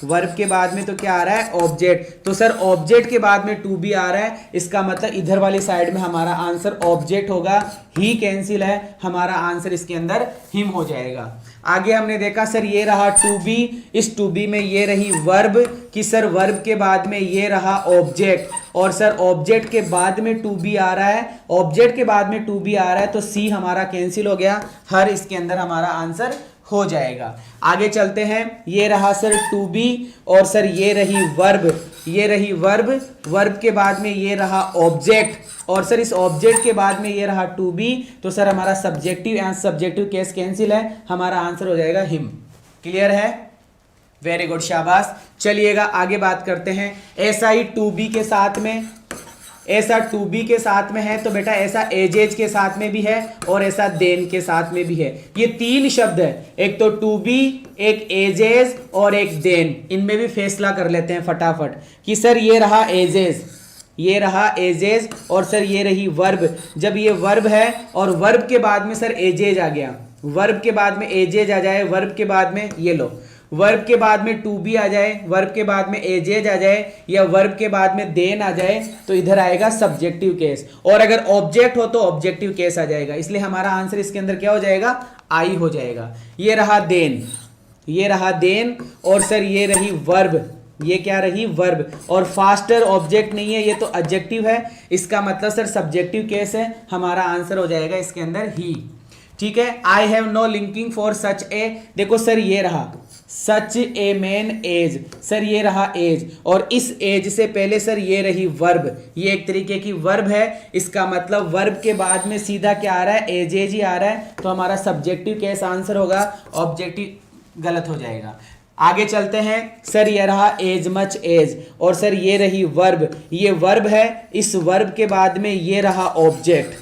वर्ब के बाद में तो क्या आ रहा है? ऑब्जेक्ट। तो सर ऑब्जेक्ट के बाद में टू बी आ रहा है, इसका मतलब इधर वाली साइड में हमारा आंसर ऑब्जेक्ट होगा। ही कैंसिल है, हमारा आंसर इसके अंदर हिम हो जाएगा। आगे हमने देखा सर ये रहा टू बी, इस टू बी में ये रही वर्ब, कि सर वर्ब के बाद में ये रहा ऑब्जेक्ट, और सर ऑब्जेक्ट के बाद में टू बी आ रहा है, ऑब्जेक्ट के बाद में टू बी आ रहा है तो सी हमारा कैंसिल हो गया। हर इसके अंदर हमारा आंसर हो जाएगा। आगे चलते हैं। ये रहा सर टू बी, और सर ये रही वर्ब, ये रही वर्ब, वर्ब के बाद में ये रहा ऑब्जेक्ट, और सर इस ऑब्जेक्ट के बाद में ये रहा टू बी, तो सर हमारा सब्जेक्टिव केस कैंसिल है, हमारा आंसर हो जाएगा हिम। क्लियर है? वेरी गुड, शाबाश। चलिएगा आगे बात करते हैं। ऐसा ही टू बी के साथ में, ऐसा टू बी के साथ में है तो बेटा ऐसा एजेज के साथ में भी है, और ऐसा देन के साथ में भी है। ये तीन शब्द है, एक तो टू बी, एक एजेज और एक देन। इनमें भी फैसला कर लेते हैं फटाफट, कि सर ये रहा एजेज, ये रहा एजेज, और सर ये रही वर्ब। जब ये वर्ब है और वर्ब के बाद में सर एजेज आ गया, वर्ब के बाद में एजेज आ जाए, वर्ब के बाद में ये लो, वर्ब के बाद में टू बी आ जाए, वर्ब के बाद में एजेज आ जाए, या वर्ब के बाद में देन आ जाए, तो इधर आएगा सब्जेक्टिव केस। और अगर ऑब्जेक्ट हो तो ऑब्जेक्टिव केस आ जाएगा। इसलिए हमारा आंसर इसके अंदर क्या हो जाएगा? आई हो जाएगा। ये रहा देन, ये रहा देन, और सर ये रही वर्ब, ये क्या रही? वर्ब। और फास्टर ऑब्जेक्ट नहीं है, ये तो एडजेक्टिव है, इसका मतलब सर सब्जेक्टिव केस है। हमारा आंसर हो जाएगा इसके अंदर ही। ठीक है। I have no liking for such a, देखो सर ये रहा such a man as, sir ये रहा एज, और इस एज से पहले सर ये रही वर्ब, ये एक तरीके की वर्ब है, इसका मतलब वर्ब के बाद में सीधा क्या आ रहा है? एजेज ही आ रहा है, तो हमारा सब्जेक्टिव केस आंसर होगा, ऑब्जेक्टिव गलत हो जाएगा। आगे चलते हैं सर, ये रहा एज मच एज, और सर ये रही वर्ब, ये वर्ब है, इस वर्ब के बाद में ये रहा ऑब्जेक्ट,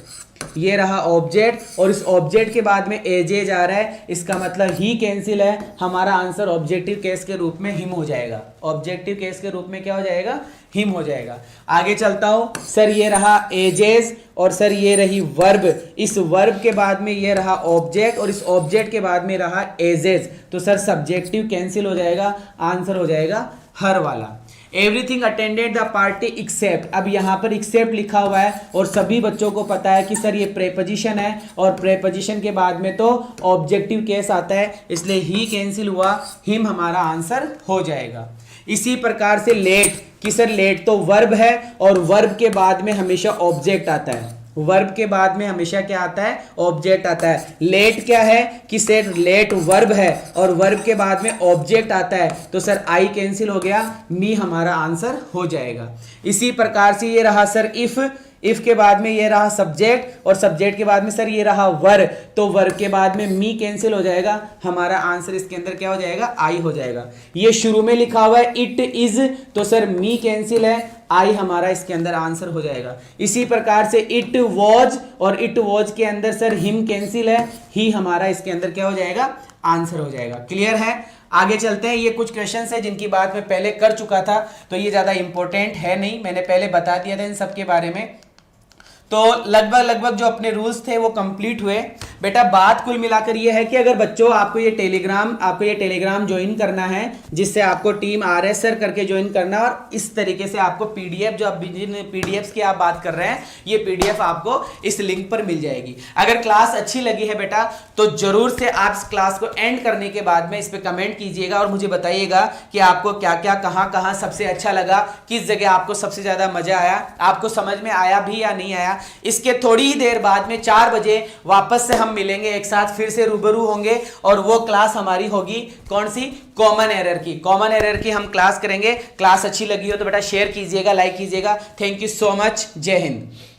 ये रहा ऑब्जेक्ट, और इस ऑब्जेक्ट के बाद में एजेज आ रहा है, इसका मतलब ही कैंसिल है, हमारा आंसर ऑब्जेक्टिव केस के रूप में हिम हो जाएगा, ऑब्जेक्टिव केस के रूप में क्या हो जाएगा, हिम हो जाएगा। आगे चलता हूं सर, ये रहा एजेस, और सर ये रही वर्ब, इस वर्ब के बाद में ये रहा ऑब्जेक्ट, और इस ऑब्जेक्ट के बाद में रहा एजेस, तो सर सब्जेक्टिव कैंसिल हो जाएगा, आंसर हो जाएगा हर वाला। Everything attended the party except, अब यहाँ पर एक्सेप्ट लिखा हुआ है और सभी बच्चों को पता है कि सर ये प्रेपोजिशन है, और प्रेपोजिशन के बाद में तो ऑब्जेक्टिव केस आता है, इसलिए ही कैंसिल हुआ, हिम हमारा आंसर हो जाएगा। इसी प्रकार से लेट, कि सर लेट तो वर्ब है, और वर्ब के बाद में हमेशा ऑब्जेक्ट आता है, वर्ब के बाद में हमेशा क्या आता है, ऑब्जेक्ट आता है। लेट क्या है कि सर लेट वर्ब है और वर्ब के बाद में ऑब्जेक्ट आता है, तो सर आई कैंसिल हो गया, मी हमारा आंसर हो जाएगा। इसी प्रकार से ये रहा सर इफ के बाद में ये रहा सब्जेक्ट, और सब्जेक्ट के बाद में सर ये रहा वर, तो वर्ब के बाद में मी कैंसिल हो जाएगा, हमारा आंसर इसके अंदर क्या हो जाएगा, आई हो जाएगा। ये शुरू में लिखा हुआ है इट इज, तो सर मी कैंसिल है, आई हमारा इसके अंदर आंसर हो जाएगा। इसी प्रकार से इट वॉज, और इट वॉज के अंदर सर हिम कैंसिल है, ही हमारा इसके अंदर क्या हो जाएगा, आंसर हो जाएगा। क्लियर है? आगे चलते हैं। ये कुछ क्वेश्चंस है जिनकी बात मैं पहले कर चुका था, तो ये ज्यादा इंपॉर्टेंट है नहीं, मैंने पहले बता दिया था इन सब के बारे में, तो लगभग जो अपने रूल्स थे वो कंप्लीट हुए। बेटा बात कुल मिलाकर ये है कि अगर बच्चों आपको ये टेलीग्राम ज्वाइन करना है, जिससे आपको टीम आरएस सर करके ज्वाइन करना है, और इस तरीके से आपको पीडीएफ, जो आप जिन पीडीएफ्स की आप बात कर रहे हैं, ये पीडीएफ आपको इस लिंक पर मिल जाएगी। अगर क्लास अच्छी लगी है बेटा, तो जरूर से आप इस क्लास को एंड करने के बाद में इस पर कमेंट कीजिएगा और मुझे बताइएगा कि आपको क्या क्या कहाँ सबसे अच्छा लगा, किस जगह आपको सबसे ज्यादा मजा आया, आपको समझ में आया भी या नहीं आया। इसके थोड़ी ही देर बाद में 4 बजे वापस से हम मिलेंगे, एक साथ फिर से रूबरू होंगे, और वो क्लास हमारी होगी कौन सी, कॉमन एरर की हम क्लास करेंगे। क्लास अच्छी लगी हो तो बेटा शेयर कीजिएगा, लाइक कीजिएगा। थैंक यू सो मच, जय हिंद।